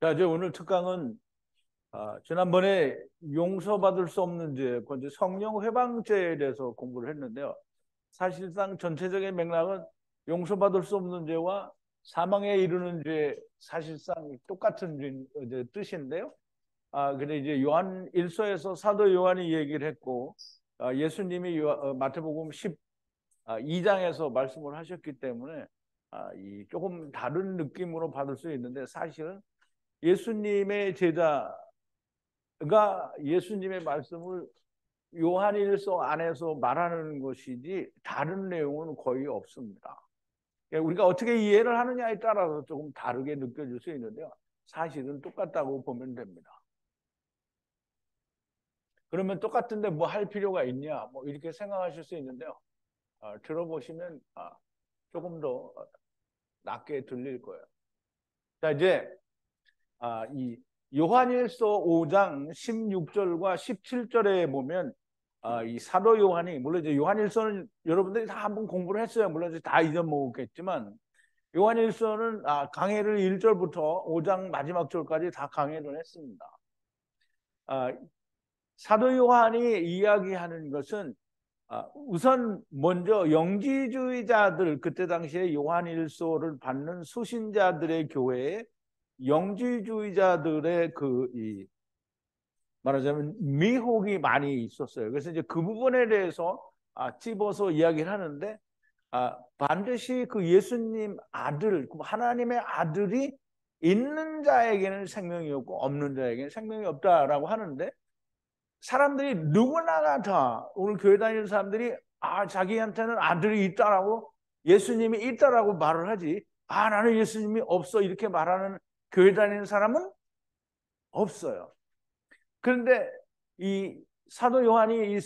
자, 이제 오늘 특강은 지난번에 용서받을 수 없는 죄, 그 이제 성령 회방죄에 대해서 공부를 했는데요. 사실상 전체적인 맥락은 용서받을 수 없는 죄와 사망에 이르는 죄, 사실상 똑같은 이제 뜻인데요. 근데 이제 요한 1서에서 사도 요한이 얘기를 했고, 예수님이 마태복음 12장에서 말씀을 하셨기 때문에 이 조금 다른 느낌으로 받을 수 있는데, 사실은 예수님의 제자가 예수님의 말씀을 요한일서 안에서 말하는 것이지 다른 내용은 거의 없습니다. 우리가 어떻게 이해를 하느냐에 따라서 조금 다르게 느껴질 수 있는데요. 사실은 똑같다고 보면 됩니다. 그러면 똑같은데 뭐 할 필요가 있냐? 뭐 이렇게 생각하실 수 있는데요. 들어보시면 조금 더 낫게 들릴 거예요. 자, 이제 이 요한일서 5장 16절과 17절에 보면 이 사도 요한이, 물론 이제 요한일서는 여러분들이 다 한번 공부를 했어요. 물론 이제 다 잊어먹었겠지만 요한일서는 강해를 1절부터 5장 마지막 절까지 다 강해를 했습니다. 사도 요한이 이야기하는 것은 우선 먼저 영지주의자들, 그때 당시에 요한일서를 받는 수신자들의 교회에 영지주의자들의 말하자면 미혹이 많이 있었어요. 그래서 이제 그 부분에 대해서 찝어서 이야기를 하는데, 반드시 그 예수님 아들, 하나님의 아들이 있는 자에게는 생명이 없고 없는 자에게는 생명이 없다라고 하는데, 사람들이 누구나가 다 오늘 교회 다니는 사람들이 자기한테는 아들이 있다라고, 예수님이 있다라고 말을 하지, 나는 예수님이 없어 이렇게 말하는 교회 다니는 사람은 없어요. 그런데 이 사도 요한이 이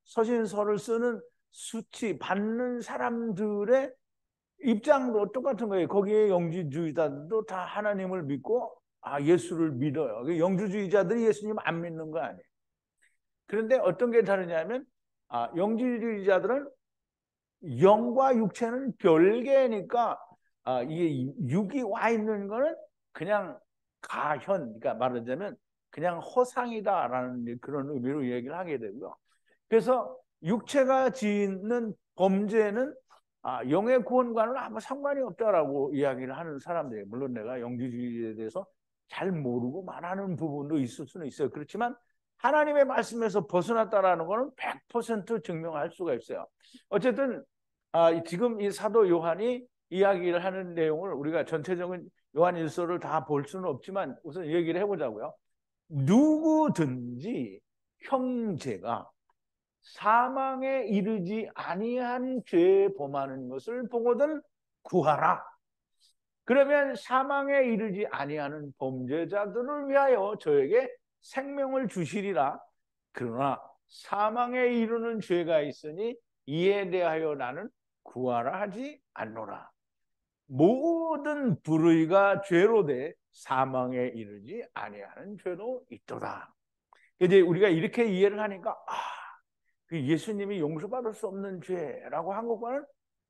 서신서를 쓰는 수치 받는 사람들의 입장도 똑같은 거예요. 거기에 영지주의자들도 다 하나님을 믿고 예수를 믿어요. 영주주의자들이 예수님 안 믿는 거 아니에요. 그런데 어떤 게 다르냐면 영지주의자들은 영과 육체는 별개니까 이게 육이 와 있는 거는 그냥 가현, 그러니까 말하자면 그냥 허상이다라는 그런 의미로 얘기를 하게 되고요. 그래서 육체가 짓는 범죄는 영의 구원과는 아무 상관이 없다라고 이야기를 하는 사람들이에요. 물론 내가 영지주의에 대해서 잘 모르고 말하는 부분도 있을 수는 있어요. 그렇지만 하나님의 말씀에서 벗어났다라는 것은 100% 증명할 수가 있어요. 어쨌든 지금 이 사도 요한이 이야기를 하는 내용을 우리가 전체적인 요한 일서를 다 볼 수는 없지만 우선 얘기를 해보자고요. 누구든지 형제가 사망에 이르지 아니한 죄에 범하는 것을 보거든 구하라. 그러면 사망에 이르지 아니하는 범죄자들을 위하여 저에게 생명을 주시리라. 그러나 사망에 이르는 죄가 있으니 이에 대하여 나는 구하라 하지 않노라. 모든 불의가 죄로 돼 사망에 이르지 아니하는 죄도 있도다. 이제 우리가 이렇게 이해를 하니까 그 예수님이 용서받을 수 없는 죄라고 한 것과는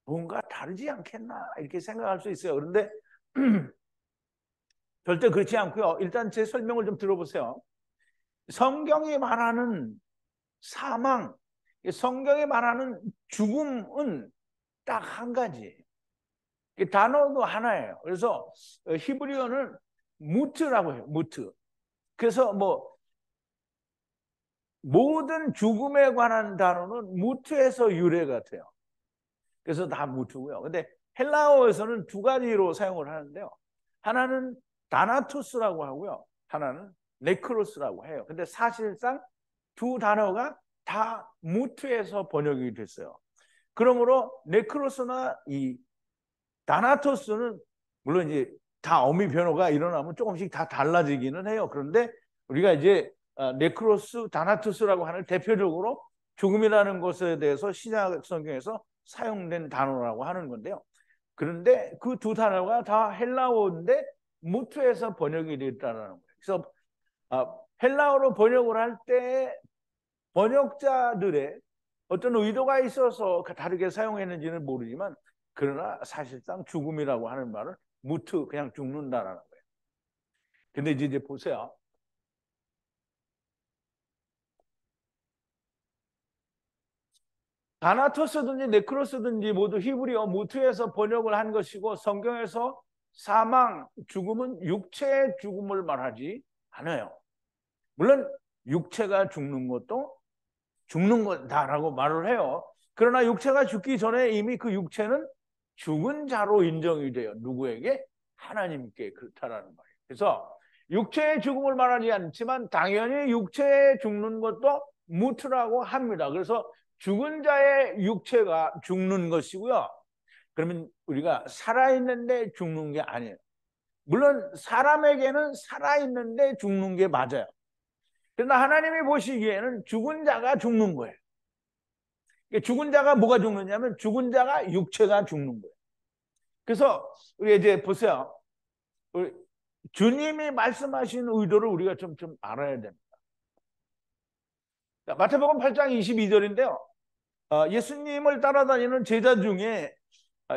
뭔가 다르지 않겠나 이렇게 생각할 수 있어요. 그런데 절대 그렇지 않고요. 일단 제 설명을 좀 들어보세요. 성경이 말하는 사망, 성경이 말하는 죽음은 딱 한 가지. 단어도 하나예요. 그래서 히브리어는 무트라고 해요. 무트. 그래서 모든 죽음에 관한 단어는 무트에서 유래가 돼요. 그래서 다 무트고요. 근데 헬라어에서는 두 가지로 사용을 하는데요. 하나는 다나투스라고 하고요. 하나는 네크로스라고 해요. 근데 사실상 두 단어가 다 무트에서 번역이 됐어요. 그러므로 네크로스나 이 다나토스는 물론 이제 다 어미 변호가 일어나면 조금씩 다 달라지기는 해요. 그런데 우리가 이제 네크로스, 다나토스라고 하는 대표적으로 죽음이라는 것에 대해서 신약 성경에서 사용된 단어라고 하는 건데요. 그런데 그 두 단어가 다 헬라어인데 무트에서 번역이 됐다는 거예요. 그래서 헬라어로 번역을 할 때 번역자들의 어떤 의도가 있어서 다르게 사용했는지는 모르지만 그러나 사실상 죽음이라고 하는 말은 무트, 그냥 죽는다라는 거예요. 근데 이제 보세요. 다나토스든지 네크로스든지 모두 히브리어 무트에서 번역을 한 것이고 성경에서 사망, 죽음은 육체의 죽음을 말하지 않아요. 물론 육체가 죽는 것도 죽는 거다라고 말을 해요. 그러나 육체가 죽기 전에 이미 그 육체는 죽은 자로 인정이 돼요. 누구에게? 하나님께 그렇다라는 말이에요. 그래서 육체의 죽음을 말하지 않지만 당연히 육체에 죽는 것도 무트라고 합니다. 그래서 죽은 자의 육체가 죽는 것이고요. 그러면 우리가 살아있는데 죽는 게 아니에요. 물론 사람에게는 살아있는데 죽는 게 맞아요. 그러나 하나님이 보시기에는 죽은 자가 죽는 거예요. 죽은 자가 뭐가 죽느냐면 죽은 자가 육체가 죽는 거예요. 그래서 우리 이제 보세요. 우리 주님이 말씀하신 의도를 우리가 좀 알아야 됩니다. 마태복음 8장 22절인데요. 예수님을 따라다니는 제자 중에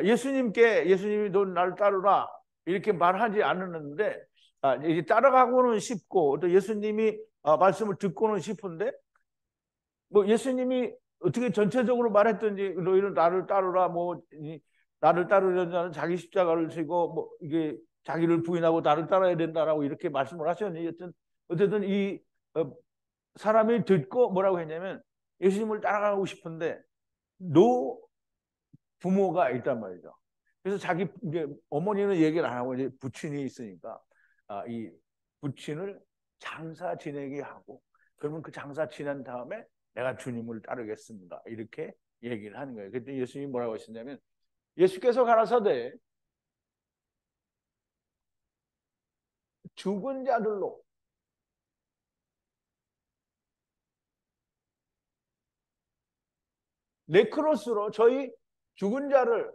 예수님이 너 나를 따르라 이렇게 말하지 않았는데 이제 따라가고는 싶고 또 예수님이 말씀을 듣고는 싶은데 뭐 예수님이 어떻게 전체적으로 말했든지 너희는 나를 따르라 뭐 나를 따르려는 자는 자기 십자가를 지고 뭐 이게 자기를 부인하고 나를 따라야 된다라고 이렇게 말씀을 하셨는데 어쨌든 이 사람이 듣고 뭐라고 했냐면 예수님을 따라가고 싶은데 노 부모가 있단 말이죠. 그래서 자기 이제 어머니는 얘기를 안 하고 이제 부친이 있으니까 이 부친을 장사 지내게 하고 그러면 그 장사 지난 다음에 내가 주님을 따르겠습니다. 이렇게 얘기를 하는 거예요. 그때 예수님이 뭐라고 하셨냐면 예수께서 가라사대 죽은 자들로 네크로스로 저희 죽은 자를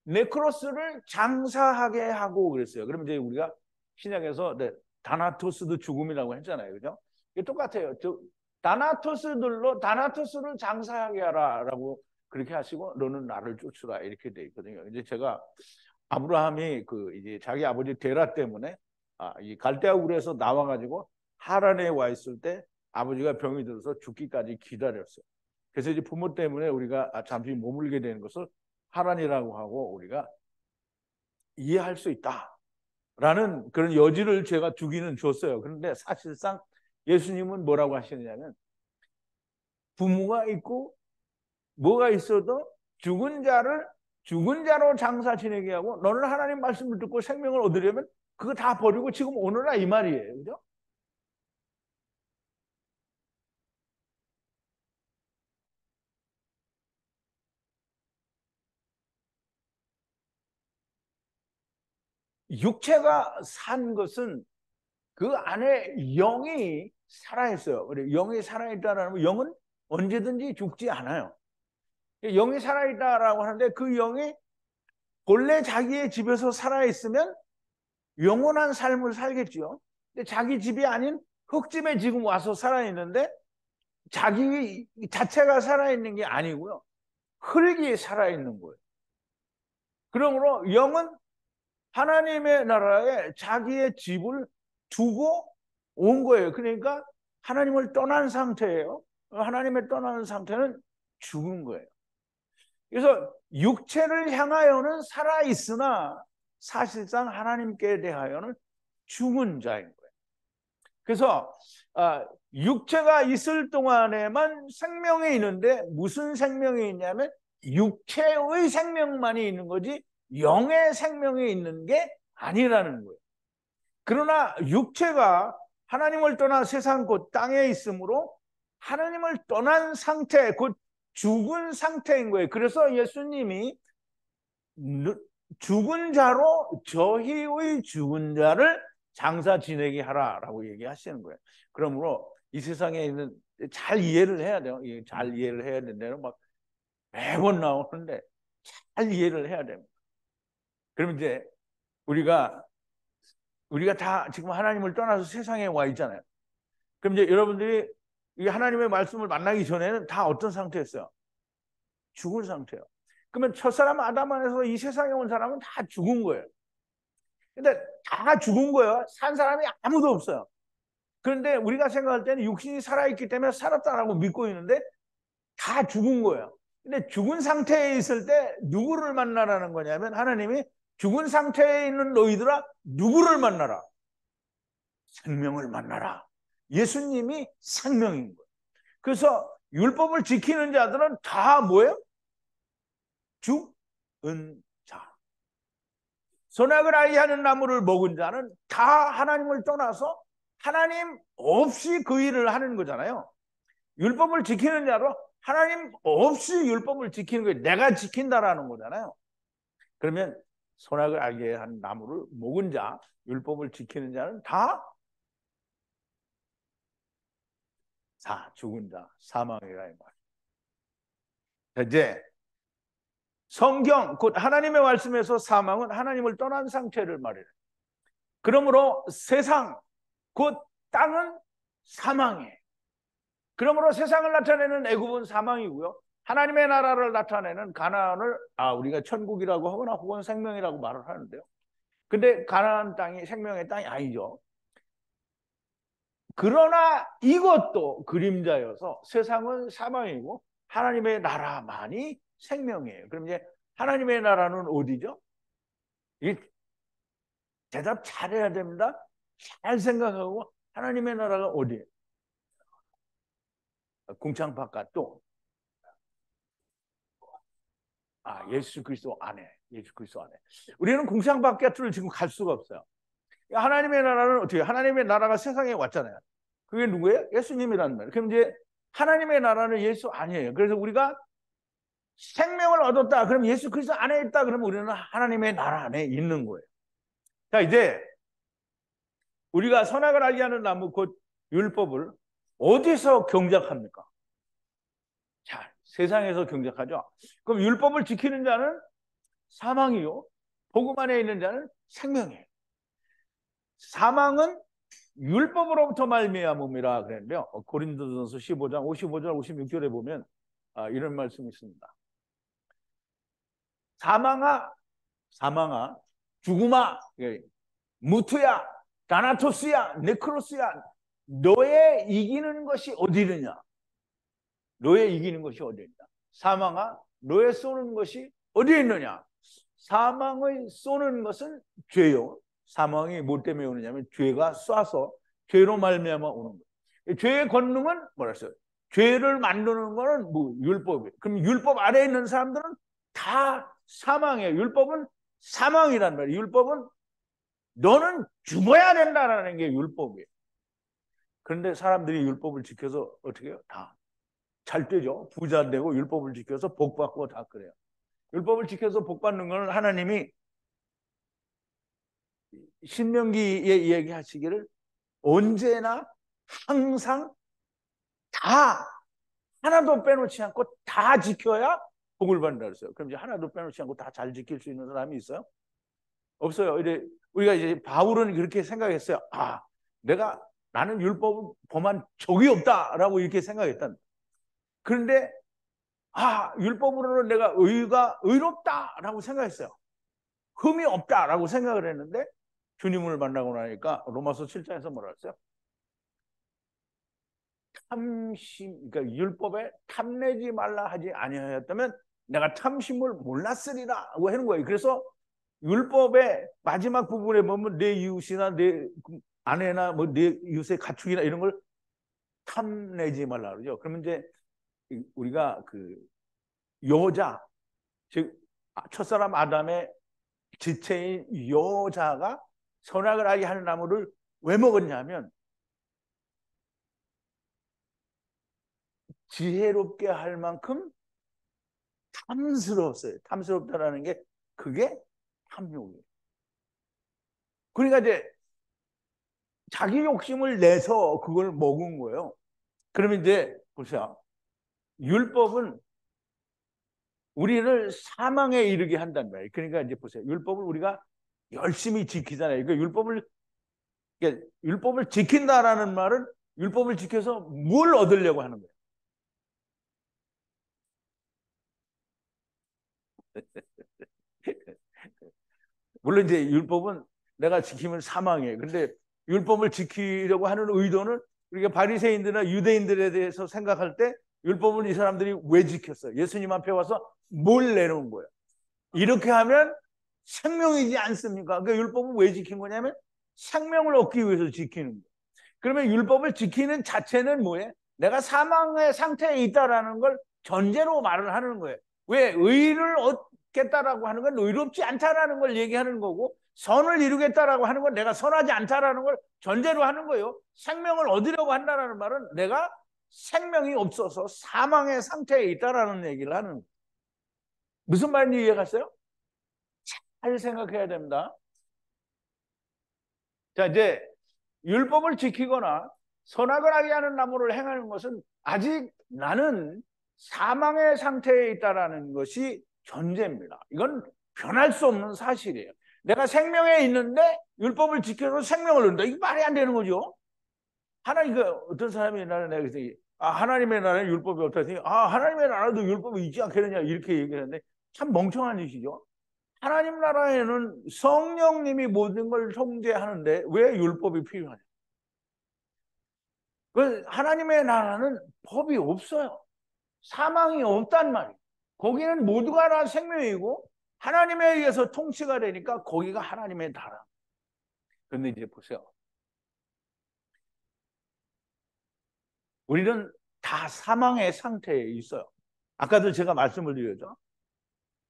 네크로스를 장사하게 하고 그랬어요. 그러면 이제 우리가 신약에서 다나토스도 죽음이라고 했잖아요. 그죠? 이게 똑같아요. 다나토스를 장사하게 하라라고 그렇게 하시고 너는 나를 쫓으라 이렇게 돼 있거든요. 이제 제가 아브라함이 이제 자기 아버지 데라 때문에 이 갈대아 우르에서 나와가지고 하란에 와 있을 때 아버지가 병이 들어서 죽기까지 기다렸어요. 그래서 이제 부모 때문에 우리가 잠시 머물게 되는 것을 하란이라고 하고 우리가 이해할 수 있다라는 그런 여지를 제가 주기는 줬어요. 그런데 사실상 예수님은 뭐라고 하시느냐면 부모가 있고 뭐가 있어도 죽은 자로 장사 지내게 하고 너는 하나님 말씀을 듣고 생명을 얻으려면 그거 다 버리고 지금 오너라 이 말이에요. 그죠? 육체가 산 것은 그 안에 영이 살아있어요. 영이 살아있다는 건 영은 언제든지 죽지 않아요. 영이 살아있다라고 하는데 그 영이 본래 자기의 집에서 살아있으면 영원한 삶을 살겠죠. 근데 자기 집이 아닌 흙집에 지금 와서 살아있는데 자기 자체가 살아있는 게 아니고요. 흙이 살아있는 거예요. 그러므로 영은 하나님의 나라에 자기의 집을 두고 온 거예요. 그러니까 하나님을 떠난 상태예요. 하나님을 떠나는 상태는 죽은 거예요. 그래서 육체를 향하여는 살아있으나 사실상 하나님께 대하여는 죽은 자인 거예요. 그래서 육체가 있을 동안에만 생명이 있는데 무슨 생명이 있냐면 육체의 생명만이 있는 거지 영의 생명이 있는 게 아니라는 거예요. 그러나 육체가 하나님을 떠나 세상 곧 땅에 있으므로 하나님을 떠난 상태, 곧 죽은 상태인 거예요. 그래서 예수님이 죽은 자로 저희의 죽은 자를 장사 지내게 하라라고 얘기하시는 거예요. 그러므로 이 세상에 있는 잘 이해를 해야 돼요. 잘 이해를 해야 된다는 막 매번 나오는데 잘 이해를 해야 됩니다. 그럼 이제 우리가 다 지금 하나님을 떠나서 세상에 와 있잖아요. 그럼 이제 여러분들이 이 하나님의 말씀을 만나기 전에는 다 어떤 상태였어요? 죽은 상태예요. 그러면 첫사람 아담 안에서 이 세상에 온 사람은 다 죽은 거예요. 근데 다 죽은 거예요. 산 사람이 아무도 없어요. 그런데 우리가 생각할 때는 육신이 살아있기 때문에 살았다라고 믿고 있는데 다 죽은 거예요. 근데 죽은 상태에 있을 때 누구를 만나라는 거냐면 하나님이 죽은 상태에 있는 너희들아 누구를 만나라? 생명을 만나라. 예수님이 생명인 거예요. 그래서 율법을 지키는 자들은 다 뭐예요? 죽은 자. 선악을 알게 하는 나무를 먹은 자는 다 하나님을 떠나서 하나님 없이 그 일을 하는 거잖아요. 율법을 지키는 자로 하나님 없이 율법을 지키는 거예요. 내가 지킨다라는 거잖아요. 그러면 선악을 알게 한 나무를 먹은 자, 율법을 지키는 자는 다 죽은 자, 사망이라 이 말. 이제 성경, 곧 하나님의 말씀에서 사망은 하나님을 떠난 상태를 말해요. 그러므로 세상, 곧 땅은 사망이에요. 그러므로 세상을 나타내는 애굽은 사망이고요. 하나님의 나라를 나타내는 가나안을 우리가 천국이라고 하거나 혹은 생명이라고 말을 하는데요. 근데 가나안 땅이 생명의 땅이 아니죠. 그러나 이것도 그림자여서 세상은 사망이고 하나님의 나라만이 생명이에요. 그럼 이제 하나님의 나라는 어디죠? 이 대답 잘해야 됩니다. 잘 생각하고 하나님의 나라가 어디예요? 궁창 바깥도 예수 그리스도 안에. 예수 그리스도 안에. 우리는 궁창 바깥을 지금 갈 수가 없어요. 하나님의 나라는 어떻게? 하나님의 나라가 세상에 왔잖아요. 그게 누구예요? 예수님이라는 말이에요. 그럼 이제 하나님의 나라는 예수 아니에요. 그래서 우리가 생명을 얻었다. 그럼 예수 그리스도 안에 있다. 그러면 우리는 하나님의 나라 안에 있는 거예요. 자, 이제 우리가 선악을 알게 하는 나무 곧 율법을 어디서 경작합니까? 자, 세상에서 경작하죠. 그럼 율법을 지키는 자는 사망이요. 복음 안에 있는 자는 생명이에요. 사망은 율법으로부터 말미암음이라 그랬는데요. 고린도전서 15장 55절 56절에 보면 이런 말씀이 있습니다. 사망아 죽음아 무트야 다나토스야 네크로스야 너의 이기는 것이 어디 있느냐? 너의 이기는 것이 어디 있냐? 사망아 너의 쏘는 것이 어디 있느냐? 사망을 쏘는 것은 죄요. 사망이 뭐 때문에 오느냐면 죄가 쏴서 죄로 말미암아 오는 거예요. 죄의 권능은 뭐라 했어요? 죄를 만드는 거는 뭐 율법이에요. 그럼 율법 아래에 있는 사람들은 다 사망이에요. 율법은 사망이란 말이에요. 율법은 너는 죽어야 된다라는 게 율법이에요. 그런데 사람들이 율법을 지켜서 어떻게 해요? 다 잘 되죠. 부자 되고 율법을 지켜서 복 받고 다 그래요. 율법을 지켜서 복 받는 건 하나님이 신명기에 이야기하시기를 언제나 항상 다 하나도 빼놓지 않고 다 지켜야 복을 받는다 그랬어요. 그럼 이제 하나도 빼놓지 않고 다 잘 지킬 수 있는 사람이 있어요? 없어요. 이제 우리가 이제 바울은 그렇게 생각했어요. 나는 율법을 범한 적이 없다라고 이렇게 생각했다. 그런데 율법으로는 내가 의롭다라고 생각했어요. 흠이 없다라고 생각을 했는데 주님을 만나고 나니까 로마서 7장에서 뭐라 했어요? 그러니까 율법에 탐내지 말라 하지 아니하였다면 내가 탐심을 몰랐으리라고 하는 거예요. 그래서 율법의 마지막 부분에 보면 내 이웃이나 내 아내나 뭐 내 이웃의 가축이나 이런 걸 탐내지 말라 그러죠. 그러면 이제 우리가 그 여자, 즉 첫사람 아담의 지체인 여자가 선악을 알게 하는 나무를 왜 먹었냐면 지혜롭게 할 만큼 탐스러웠어요. 탐스럽다라는 게 그게 탐욕이에요. 그러니까 이제 자기 욕심을 내서 그걸 먹은 거예요. 그러면 이제 보세요. 율법은 우리를 사망에 이르게 한단 말이에요. 그러니까 이제 보세요. 율법을 우리가 열심히 지키잖아요. 그러니까 율법을 지킨다라는 말은 율법을 지켜서 뭘 얻으려고 하는 거예요. 물론 이제 율법은 내가 지키면 사망해. 근데 율법을 지키려고 하는 의도는 우리가 바리새인들이나 유대인들에 대해서 생각할 때 율법을 이 사람들이 왜 지켰어요? 예수님 앞에 와서 뭘 내놓은 거예요? 이렇게 하면 생명이지 않습니까? 그러니까 율법을 왜 지킨 거냐면 생명을 얻기 위해서 지키는 거예요. 그러면 율법을 지키는 자체는 뭐예요? 내가 사망의 상태에 있다라는 걸 전제로 말을 하는 거예요. 왜? 의를 얻겠다라고 하는 건 의롭지 않다라는 걸 얘기하는 거고, 선을 이루겠다라고 하는 건 내가 선하지 않다라는 걸 전제로 하는 거예요. 생명을 얻으려고 한다라는 말은 내가 생명이 없어서 사망의 상태에 있다라는 얘기를 하는 거예요. 무슨 말인지 이해갔어요? 잘 생각해야 됩니다. 자, 이제 율법을 지키거나 선악을 하게 하는 나무를 행하는 것은 아직 나는 사망의 상태에 있다라는 것이 전제입니다. 이건 변할 수 없는 사실이에요. 내가 생명에 있는데 율법을 지켜서 생명을 얻는다. 이게 말이 안 되는 거죠. 하나님, 어떤 사람이 나는 내가 그래서 하나님의 나라에 율법이 없다 했더니 하나님의 나라도 율법이 있지 않겠느냐 이렇게 얘기하는데 참 멍청한 짓이죠. 하나님 나라에는 성령님이 모든 걸 통제하는데 왜 율법이 필요하냐? 하나님의 나라는 법이 없어요. 사망이 없단 말이에요. 거기는 모두가 다 생명이고 하나님에 의해서 통치가 되니까 거기가 하나님의 나라. 그런데 이제 보세요. 우리는 다 사망의 상태에 있어요. 아까도 제가 말씀을 드렸죠.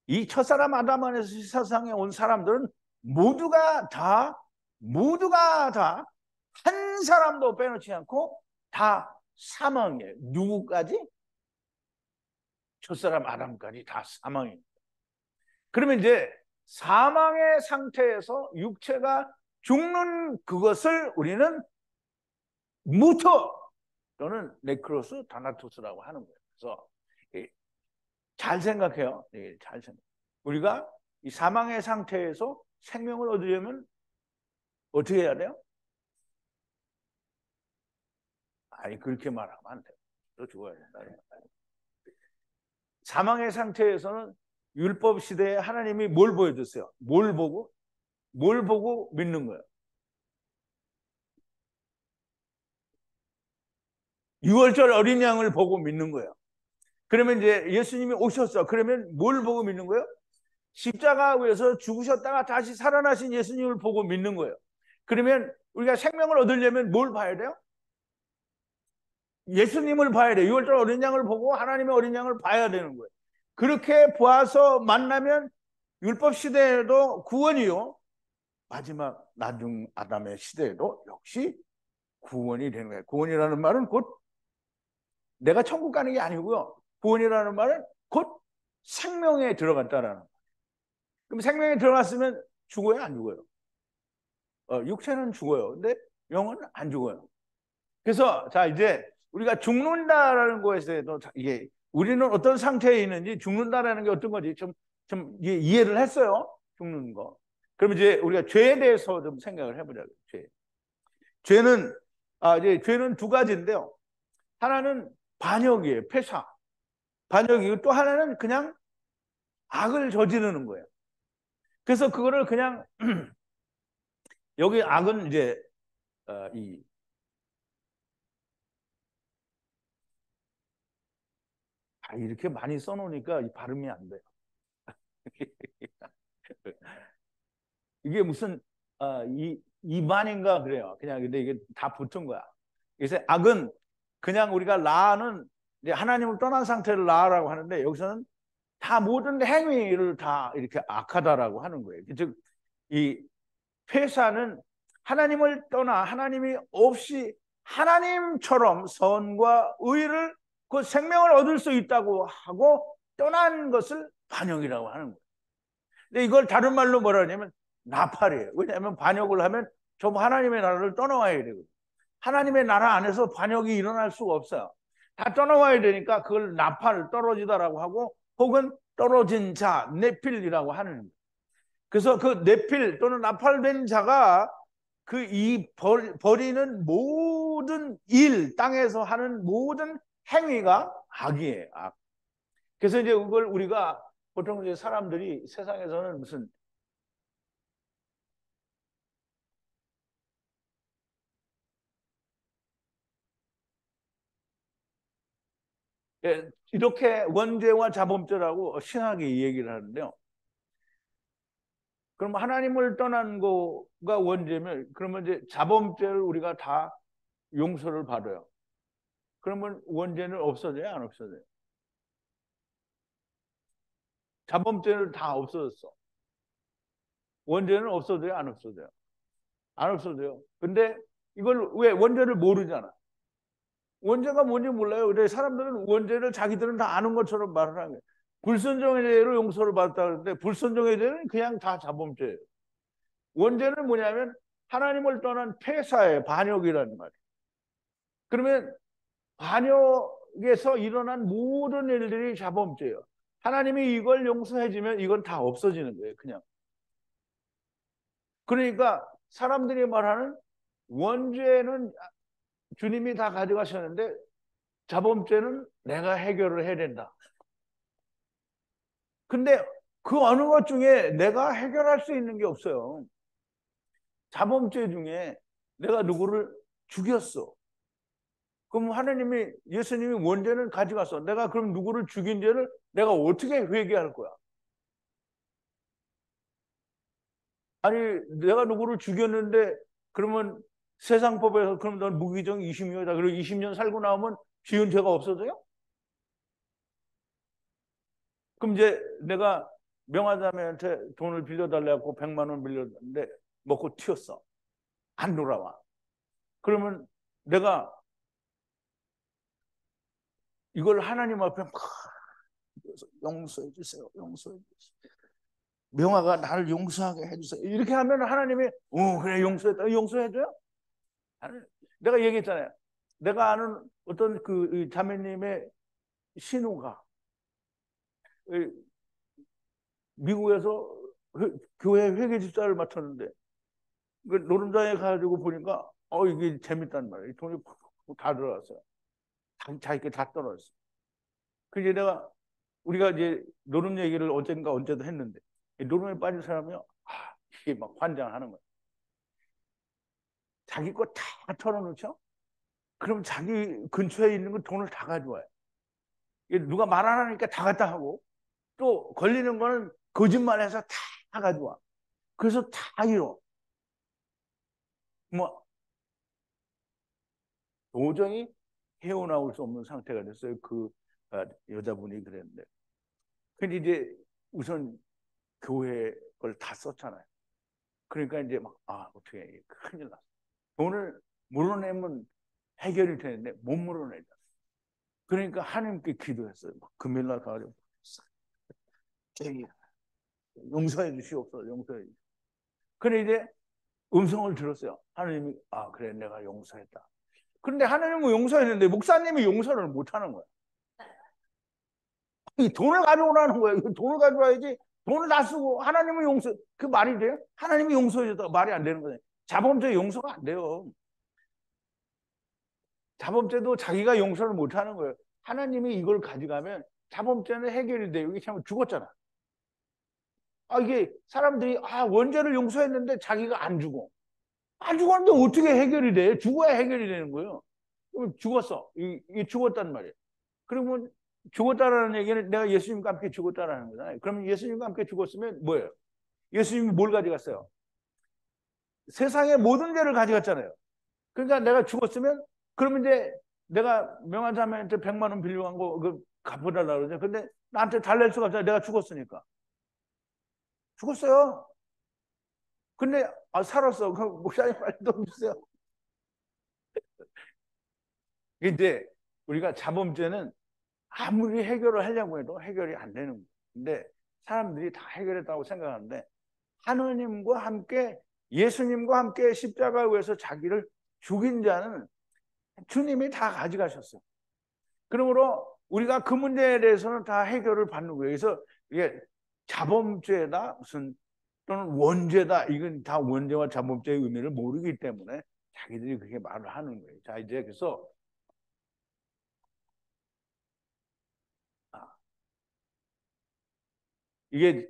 이 첫사람 아담 안에서 세상에 온 사람들은 모두가 다 한 사람도 빼놓지 않고 다 사망이에요. 누구까지? 첫사람 아담까지 다 사망입니다. 그러면 이제 사망의 상태에서 육체가 죽는 그것을 우리는 무토 또는 네크로스 다나토스라고 하는 거예요. 그래서 잘 생각해요. 잘 생각. 우리가 이 사망의 상태에서 생명을 얻으려면 어떻게 해야 돼요? 아니, 그렇게 말하면 안 돼요. 또 죽어야 된다. 사망의 상태에서는 율법 시대에 하나님이 뭘 보여줬어요? 뭘 보고 믿는 거예요? 유월절 어린 양을 보고 믿는 거예요. 그러면 이제 예수님이 오셨어. 그러면 뭘 보고 믿는 거예요? 십자가 위에서 죽으셨다가 다시 살아나신 예수님을 보고 믿는 거예요. 그러면 우리가 생명을 얻으려면 뭘 봐야 돼요? 예수님을 봐야 돼요. 유월절 어린 양을 보고 하나님의 어린 양을 봐야 되는 거예요. 그렇게 보아서 만나면 율법 시대에도 구원이요. 마지막 나중 아담의 시대에도 역시 구원이 되는 거예요. 구원이라는 말은 곧 내가 천국 가는 게 아니고요. 구원이라는 말은 곧 생명에 들어갔다라는 거예요. 그럼 생명에 들어갔으면 죽어요? 안 죽어요? 육체는 죽어요. 근데 영은 안 죽어요. 그래서 자, 이제 우리가 죽는다라는 것에서도 이게 우리는 어떤 상태에 있는지, 죽는다라는 게 어떤 건지 좀 이해를 했어요. 죽는 거. 그럼 이제 우리가 죄에 대해서 좀 생각을 해보자고요. 죄는 이제 죄는 두 가지인데요. 하나는 반역이에요. 패사. 반역이고 또 하나는 그냥 악을 저지르는 거예요. 그래서 그거를 그냥 여기 악은 이제 이렇게 많이 써놓으니까 발음이 안 돼요. 이게 무슨 이반인가 그래요. 그냥 근데 이게 다 붙은 거야. 그래서 악은 그냥 우리가 라는 이제 하나님을 떠난 상태를 라라고 하는데 여기서는 다 모든 행위를 다 이렇게 악하다라고 하는 거예요. 즉 이 회사는 하나님을 떠나 하나님이 없이 하나님처럼 선과 의를 그 생명을 얻을 수 있다고 하고 떠난 것을 반역이라고 하는 거예요. 근데 이걸 다른 말로 뭐라 하냐면 나팔이에요. 왜냐하면 반역을 하면 전부 하나님의 나라를 떠나와야 되거든요. 하나님의 나라 안에서 반역이 일어날 수가 없어요. 다 떠나와야 되니까 그걸 나팔 떨어지다라고 하고 혹은 떨어진 자 네필이라고 하는 거예요. 그래서 그 네필 또는 나팔된 자가 버리는 모든 일, 땅에서 하는 모든 행위가 악이에요. 악. 그래서 이제 그걸 우리가 보통 이제 사람들이 세상에서는 무슨 이렇게 원죄와 자범죄라고 신학이 얘기를 하는데요. 그럼 하나님을 떠난 거가 원죄면 그러면 이제 자범죄를 우리가 다 용서를 받아요. 그러면 원죄는 없어져요, 안 없어져요? 자범죄는 다 없어졌어. 원죄는 없어져요, 안 없어져요? 안 없어져요. 근데 이걸 왜 원죄를 모르잖아. 원죄가 뭔지 몰라요. 근데 사람들은 원죄를 자기들은 다 아는 것처럼 말을 하는 거예요. 불순종의 죄로 용서를 받았다 그러는데 불순종의 죄는 그냥 다 자범죄예요. 원죄는 뭐냐면 하나님을 떠난 폐사의 반역이라는 말이에요. 그러면 반역에서 일어난 모든 일들이 자범죄예요. 하나님이 이걸 용서해주면 이건 다 없어지는 거예요. 그냥. 그러니까 사람들이 말하는 원죄는 주님이 다 가져가셨는데 자범죄는 내가 해결을 해야 된다. 근데 그 어느 것 중에 내가 해결할 수 있는 게 없어요. 자범죄 중에 내가 누구를 죽였어. 그럼 하나님이 예수님이 원죄는 가져갔어. 내가 그럼 누구를 죽인 죄를 내가 어떻게 회개할 거야? 아니 내가 누구를 죽였는데 그러면 세상법에서 그럼 넌 무기정 20년이다. 그리고 20년 살고 나오면 지은 죄가 없어져요? 그럼 이제 내가 명화자매한테 돈을 빌려달라고 100만 원 빌렸는데 먹고 튀었어. 안 돌아와. 그러면 내가 이걸 하나님 앞에 막 용서해 주세요. 용서해 주세요. 명화가 나를 용서하게 해주세요. 이렇게 하면 하나님이 그래 용서했다. 용서해줘요? 내가 얘기했잖아요. 내가 아는 어떤 그 자매님의 신우가 미국에서 교회 회계 집사를 맡았는데 노름장에 가지고 보니까 이게 재밌단 말이에요. 돈이 다 들어갔어요. 자기 다 떨어졌어. 그게 내가 우리가 이제 노름 얘기를 언제도 했는데 노름에 빠진 사람이요. 이게 막 환장하는 거예요. 자기 거 다 털어놓죠? 그럼 자기 근처에 있는 건 돈을 다 가져와요. 누가 말 안 하니까 다 갖다 하고 또 걸리는 거는 거짓말해서 다 가져와. 그래서 다 잃어. 뭐 도저히 헤어나올 수 없는 상태가 됐어요. 그 여자분이 그랬는데. 근데 이제 우선 교회 걸 다 썼잖아요. 그러니까 이제 막 어떻게 큰일 났어. 돈을 물어내면 해결이 되는데 못 물어내죠. 그러니까 하나님께 기도했어요. 금요일 날 가가지고 용서해 주시옵소서. 용서해 주시옵소서. 그래 이제 음성을 들었어요. 하나님이 그래 내가 용서했다. 그런데 하나님은 용서했는데 목사님이 용서를 못하는 거야. 이 돈을 가져오라는 거예요. 돈을 가져와야지. 돈을 다 쓰고 하나님은 용서 그 말이 돼요? 하나님이 용서해 줬다 말이 안 되는 거예요. 자범죄 용서가 안 돼요. 자범죄도 자기가 용서를 못하는 거예요. 하나님이 이걸 가져가면 자범죄는 해결이 돼요. 이게 참 죽었잖아. 이게 사람들이 원죄를 용서했는데 자기가 안 죽어. 안 죽었는데 어떻게 해결이 돼? 죽어야 해결이 되는 거예요. 그럼 죽었어. 이게 죽었단 말이에요. 그러면 죽었다라는 얘기는 내가 예수님과 함께 죽었다라는 거잖아요. 그러면 예수님과 함께 죽었으면 뭐예요? 예수님이 뭘 가져갔어요? 세상의 모든 죄를 가져갔잖아요. 그러니까 내가 죽었으면 그러면 이제 내가 명한자매한테 100만 원 빌려간 거 갚아달라고 그러죠. 근데 나한테 달랠 수가 없잖아요. 내가 죽었으니까. 죽었어요. 근데 살았어. 그럼 목사님 빨리 돈 주세요. 근데 우리가 자범죄는 아무리 해결을 하려고 해도 해결이 안 되는 거예요. 근데 사람들이 다 해결했다고 생각하는데 하느님과 함께 예수님과 함께 십자가에 의해서 자기를 죽인 자는 주님이 다 가져가셨어요. 그러므로 우리가 그 문제에 대해서는 다 해결을 받는 거예요. 그래서 이게 자범죄다 무슨 또는 원죄다 이건 다 원죄와 자범죄의 의미를 모르기 때문에 자기들이 그렇게 말을 하는 거예요. 자 이제 그래서 이게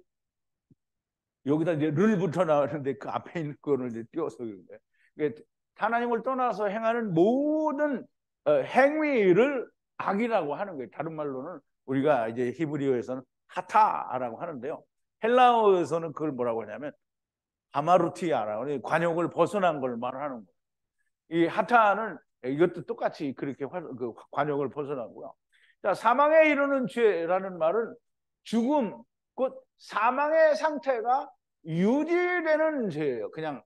여기다 이제 르부터 나왔는데 그 앞에 있는 거를 이제 띄워서 그런 거예요. 그러니까 하나님을 떠나서 행하는 모든 행위를 악이라고 하는 거예요. 다른 말로는 우리가 이제 히브리어에서는 하타라고 하는데요. 헬라어에서는 그걸 뭐라고 하냐면 하마루티아라고 관용을 벗어난 걸 말하는 거예요. 이 하타는 이것도 똑같이 그렇게 그 관용을 벗어나고요. 자, 사망에 이르는 죄라는 말은 죽음, 곧 사망의 상태가 유지되는 죄예요. 그냥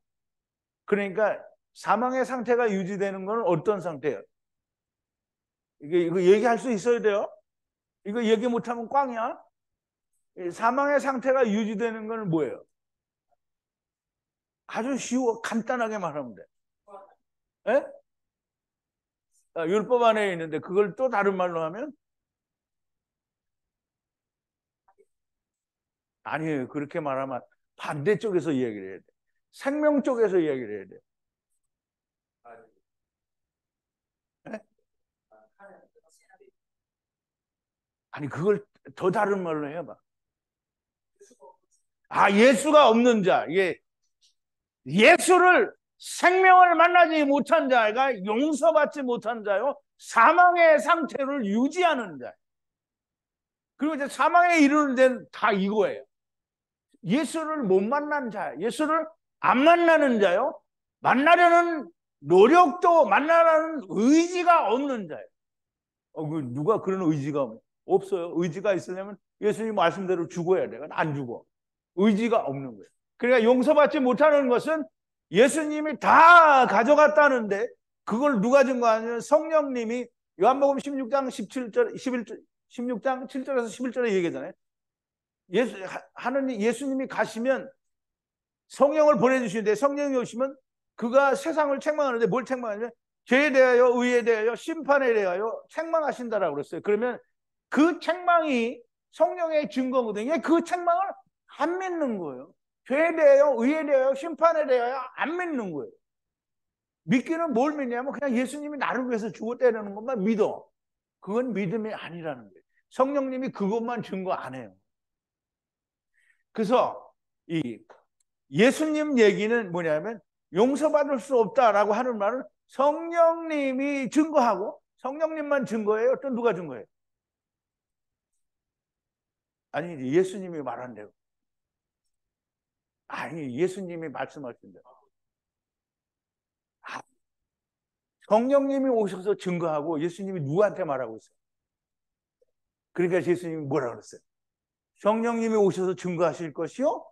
그러니까 사망의 상태가 유지되는 건 어떤 상태예요? 이거 얘기할 수 있어야 돼요. 이거 얘기 못하면 꽝이야. 사망의 상태가 유지되는 건 뭐예요? 아주 쉬워. 간단하게 말하면 돼. 예? 율법 안에 있는데 그걸 또 다른 말로 하면 아니에요. 그렇게 말하면 반대쪽에서 이야기를 해야 돼. 생명 쪽에서 이야기를 해야 돼. 예? 아니 그걸 더 다른 말로 해봐. 예수가 없는 자. 이게 예수를 생명을 만나지 못한 자가 용서받지 못한 자요. 사망의 상태를 유지하는 자. 그리고 이제 사망에 이르는 데는 다 이거예요. 예수를 못 만난 자, 예수를 안 만나는 자요. 만나려는 노력도 만나려는 의지가 없는 자예요. 누가 그런 의지가 없어요? 의지가 있으려면 예수님 말씀대로 죽어야 돼요. 안 죽어. 의지가 없는 거예요. 그러니까 용서받지 못하는 것은 예수님이 다 가져갔다는데 그걸 누가 증거하냐면 성령님이 요한복음 16장 17절 11절 16장 7절에서 11절에 얘기하잖아요. 예수님이 가시면 성령을 보내주시는데 성령이 오시면 그가 세상을 책망하는데 뭘 책망하냐면 죄에 대하여 의에 대하여 심판에 대하여 책망하신다라고 그랬어요. 그러면 그 책망이 성령의 증거거든요. 그 책망을 안 믿는 거예요. 죄에 대하여 의에 대하여 심판에 대하여 안 믿는 거예요. 믿기는 뭘 믿냐면 그냥 예수님이 나를 위해서 죽었다는 것만 믿어. 그건 믿음이 아니라는 거예요. 성령님이 그것만 증거 안 해요. 그래서 이 예수님 얘기는 뭐냐면 용서받을 수 없다라고 하는 말은 성령님이 증거하고 성령님만 증거해요? 또 누가 증거해요? 아니 예수님이 말한 대로. 아니 예수님이 말씀하신 대로. 성령님이 오셔서 증거하고 예수님이 누구한테 말하고 있어요? 그러니까 예수님이 뭐라 그랬어요? 성령님이 오셔서 증거하실 것이요?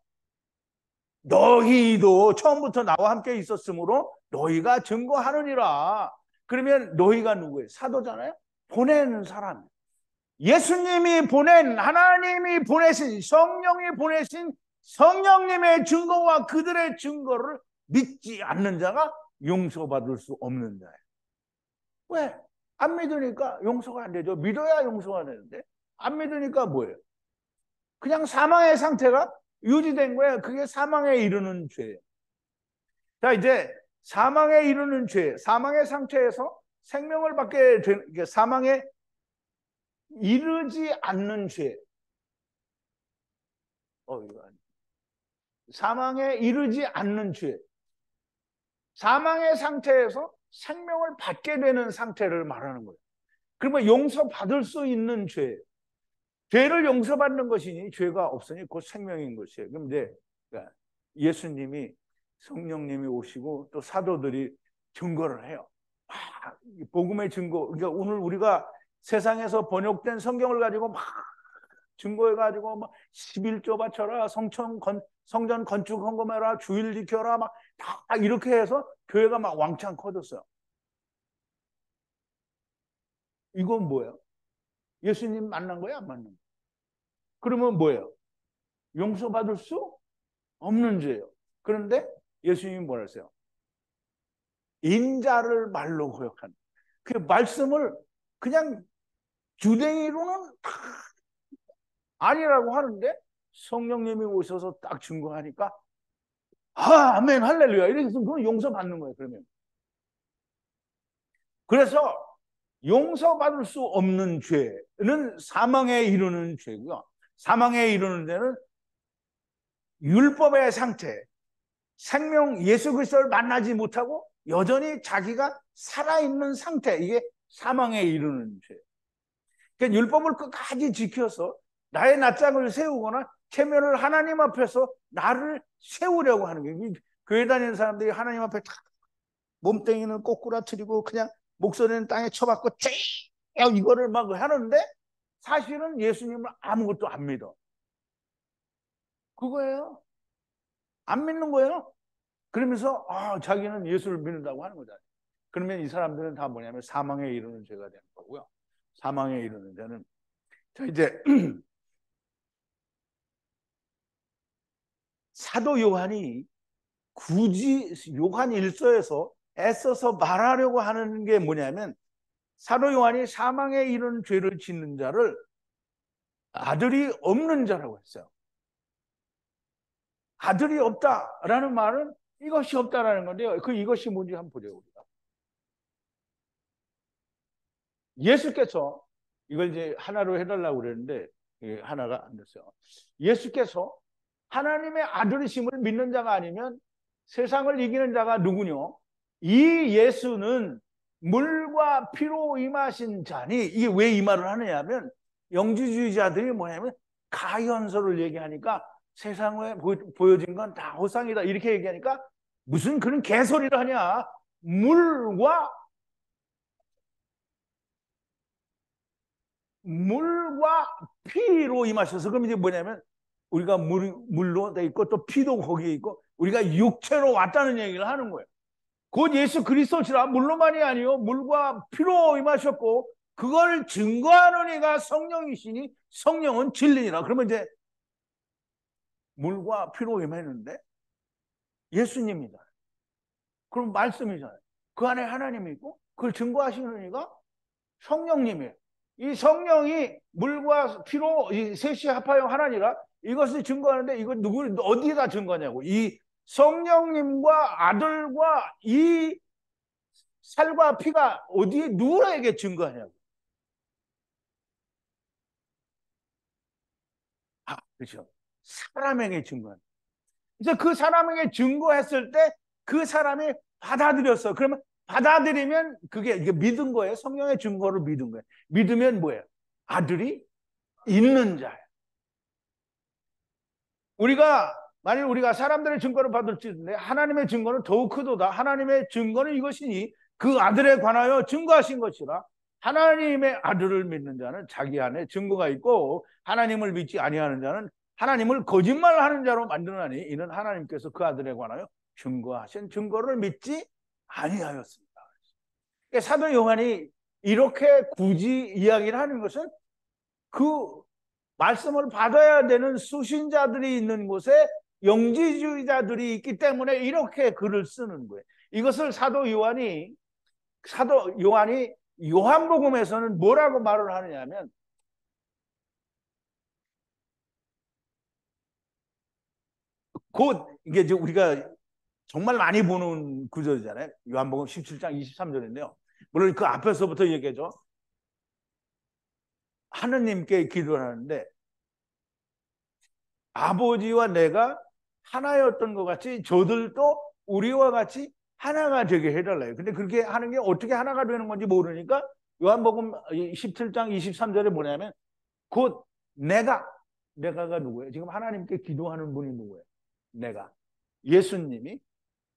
너희도 처음부터 나와 함께 있었으므로 너희가 증거하느니라. 그러면 너희가 누구예요? 사도잖아요? 보내는 사람. 예수님이 보낸 하나님이 보내신 성령이 보내신 성령님의 증거와 그들의 증거를 믿지 않는 자가 용서받을 수 없는 자예요. 왜? 안 믿으니까 용서가 안 되죠. 믿어야 용서가 되는데 안 믿으니까 뭐예요? 그냥 사망의 상태가 유지된 거예요. 그게 사망에 이르는 죄예요. 자, 이제 사망에 이르는 죄, 사망의 상태에서 생명을 받게 되는 사망에 이르지 않는 죄. 사망에 이르지 않는 죄. 사망의 상태에서 생명을 받게 되는 상태를 말하는 거예요. 그러면 용서받을 수 있는 죄. 죄를 용서받는 것이니 죄가 없으니 곧 생명인 것이에요. 그럼 이제 예수님이 성령님이 오시고 또 사도들이 증거를 해요. 복음의 증거. 그러니까 오늘 우리가 세상에서 번역된 성경을 가지고 막 증거해가지고 막 11조 바쳐라, 성전 건축 헌금해라, 주일 지켜라, 막 다 이렇게 해서 교회가 막 왕창 커졌어요. 이건 뭐예요? 예수님 만난 거야, 안 만난 거야? 그러면 뭐예요? 용서받을 수 없는 죄예요. 그런데 예수님이 뭐라 했어요? 인자를 말로 고역한. 그 말씀을 그냥 주댕이로는 아니라고 하는데 성령님이 오셔서 딱 증거하니까 아멘 할렐루야 이렇게 해서 그건 용서받는 거예요. 그러면 그래서 용서받을 수 없는 죄는 사망에 이르는 죄고요. 사망에 이르는 데는 율법의 상태, 생명 예수 그리스도를 만나지 못하고 여전히 자기가 살아있는 상태, 이게 사망에 이르는 죄. 그러니까 율법을 끝까지 지켜서 나의 낯장을 세우거나 체면을 하나님 앞에서 나를 세우려고 하는 거예요. 교회 다니는 사람들이 하나님 앞에 다 몸뚱이는 꼬꾸라트리고 그냥 목소리는 땅에 쳐박고 이거를 막 하는데 사실은 예수님을 아무것도 안 믿어. 그거예요. 안 믿는 거예요. 그러면서 자기는 예수를 믿는다고 하는 거잖아요. 그러면 이 사람들은 다 뭐냐면 사망에 이르는 죄가 되는 거고요. 사망에 이르는 죄는 자 이제 사도 요한이 굳이 요한 일서에서 애써서 말하려고 하는 게 뭐냐면 사도 요한이 사망에 이르는 죄를 짓는 자를 아들이 없는 자라고 했어요. 아들이 없다라는 말은 이것이 없다라는 건데요. 그 이것이 뭔지 한번 보죠. 우리가. 예수께서 이걸 이제 하나로 해달라고 그랬는데 하나가 안 됐어요. 예수께서 하나님의 아들이심을 믿는 자가 아니면 세상을 이기는 자가 누구뇨? 이 예수는 물과 피로 임하신 자니, 이게 왜 이 말을 하느냐면 영지주의자들이 뭐냐면 가현서를 얘기하니까 세상에 보여진 건 다 허상이다 이렇게 얘기하니까 무슨 그런 개소리를 하냐. 물과 피로 임하셔서 그럼 이제 뭐냐면 우리가 물로 돼 있고 또 피도 거기에 있고 우리가 육체로 왔다는 얘기를 하는 거예요. 곧 예수 그리스도시라 물로만이 아니요 물과 피로 임하셨고 그걸 증거하는 이가 성령이시니 성령은 진리니라. 그러면 이제 물과 피로 임했는데 예수님이다. 그럼 말씀이잖아요. 그 안에 하나님이 있고 그걸 증거하시는 이가 성령님이에요. 이 성령이 물과 피로 이 셋이 합하여 하나니라. 이것을 증거하는데 이거 어디에다 증거하냐고. 이 성령님과 아들과 이 살과 피가 어디에 누구에게 증거하냐고. 그렇죠. 사람에게 증거하는. 이제 그 사람에게 증거했을 때 그 사람이 받아들였어. 그러면 받아들이면 그게 이게 믿은 거예요. 성령의 증거를 믿은 거예요. 믿으면 뭐예요? 아들이 있는 자예요. 만일 우리가 사람들의 증거를 받을지인데 하나님의 증거는 더욱 크도다. 하나님의 증거는 이것이니 그 아들에 관하여 증거하신 것이라. 하나님의 아들을 믿는 자는 자기 안에 증거가 있고 하나님을 믿지 아니하는 자는 하나님을 거짓말하는 자로 만드나니 이는 하나님께서 그 아들에 관하여 증거하신 증거를 믿지 아니하였습니다. 사도 요한이 이렇게 굳이 이야기를 하는 것은 그 말씀을 받아야 되는 수신자들이 있는 곳에 영지주의자들이 있기 때문에 이렇게 글을 쓰는 거예요. 이것을 사도 요한이 요한복음에서는 뭐라고 말을 하느냐면 곧 이게 이제 우리가 정말 많이 보는 구절이잖아요. 요한복음 17장 23절인데요. 물론 그 앞에서부터 얘기하죠. 하느님께 기도를 하는데 아버지와 내가 하나였던 것 같이 저들도 우리와 같이 하나가 되게 해달라요. 근데 그렇게 하는 게 어떻게 하나가 되는 건지 모르니까 요한복음 17장 23절에 뭐냐면 곧 내가가 누구예요? 지금 하나님께 기도하는 분이 누구예요? 내가. 예수님이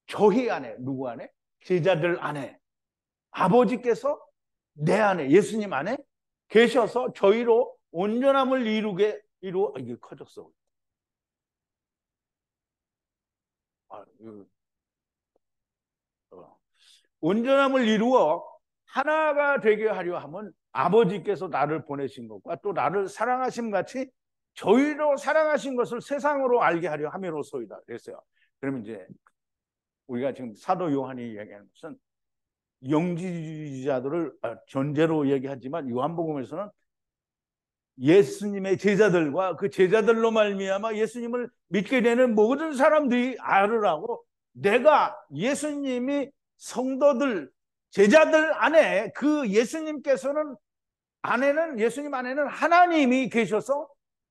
저희 안에 누구 안에? 제자들 안에 아버지께서 내 안에 예수님 안에 계셔서 저희로 온전함을 이루어 이게 커졌어. 온전함을 이루어 하나가 되게 하려 하면 아버지께서 나를 보내신 것과 또 나를 사랑하심 같이 저희로 사랑하신 것을 세상으로 알게 하려 함이로소이다 그랬어요. 그러면 이제 우리가 지금 사도 요한이 얘기하는 것은 영지주의자들을 전제로 얘기하지만 요한복음에서는 예수님의 제자들과 그 제자들로 말미암아 예수님을 믿게 되는 모든 사람들이 알으라고 내가 예수님이 성도들 제자들 안에 그 예수님께서는 예수님 안에는 하나님이 계셔서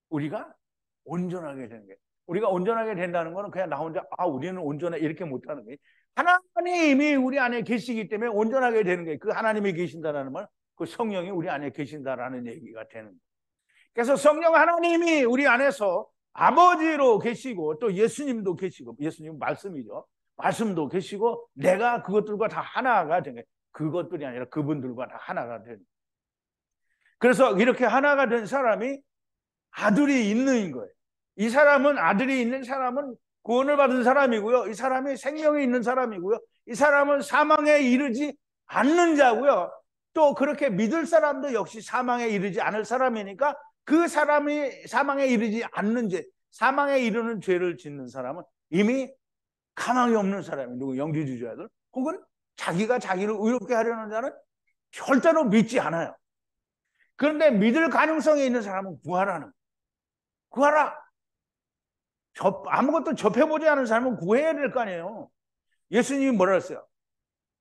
우리가 온전하게 되는 거예요. 우리가 온전하게 된다는 거는 그냥 나 혼자 우리는 온전해 이렇게 못하는 거예요. 하나님이 우리 안에 계시기 때문에 온전하게 되는 거예요. 그 하나님이 계신다라는 말, 그 성령이 우리 안에 계신다라는 얘기가 되는 거예요. 그래서 성령 하나님이 우리 안에서 아버지로 계시고 또 예수님도 계시고, 예수님 말씀이죠. 말씀도 계시고 내가 그것들과 다 하나가 된 거예요. 그것들이 아니라 그분들과 다 하나가 되는 거예요. 그래서 이렇게 하나가 된 사람이 아들이 있는 거예요. 이 사람은, 아들이 있는 사람은 구원을 받은 사람이고요. 이 사람이 생명이 있는 사람이고요. 이 사람은 사망에 이르지 않는 자고요. 또 그렇게 믿을 사람도 역시 사망에 이르지 않을 사람이니까 그 사람이 사망에 이르지 않는 죄, 사망에 이르는 죄를 짓는 사람은 이미 가망이 없는 사람이 누구 영지주의자들 혹은 자기가 자기를 의롭게 하려는 자는 절대로 믿지 않아요. 그런데 믿을 가능성이 있는 사람은 구하라는, 구하라. 아무것도 접해보지 않은 사람은 구해야 될 거 아니에요. 예수님이 뭐라 했어요?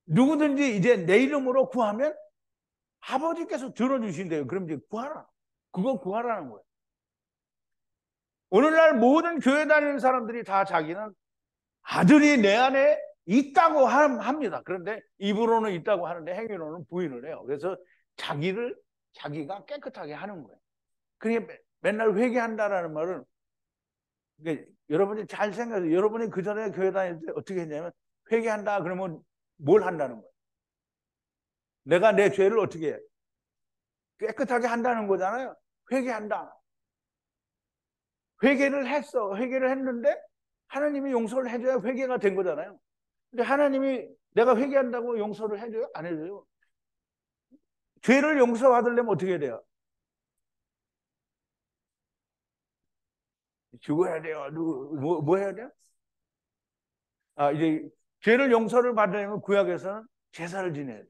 누구든지 이제 내 이름으로 구하면 아버지께서 들어주신대요. 그럼 이제 구하라. 그거 구하라는 거예요. 오늘날 모든 교회 다니는 사람들이 다 자기는 아들이 내 안에 있다고 합니다. 그런데 입으로는 있다고 하는데 행위로는 부인을 해요. 그래서 자기가 깨끗하게 하는 거예요. 그게 맨날 회개한다라는 말은, 그러니까 여러분이 잘 생각해서, 여러분이 그 전에 교회 다닐 때 어떻게 했냐면 회개한다 그러면 뭘 한다는 거예요? 내가 내 죄를 어떻게 해? 깨끗하게 한다는 거잖아요. 회개한다. 회개를 했어. 회개를 했는데 하나님이 용서를 해줘야 회개가 된 거잖아요. 근데 하나님이 내가 회개한다고 용서를 해줘요? 안 해줘요. 죄를 용서받으려면 어떻게 해야 돼요? 죽어야 돼요. 뭐 해야 돼요? 이제 죄를 용서를 받으려면 구약에서는 제사를 지내야 돼요.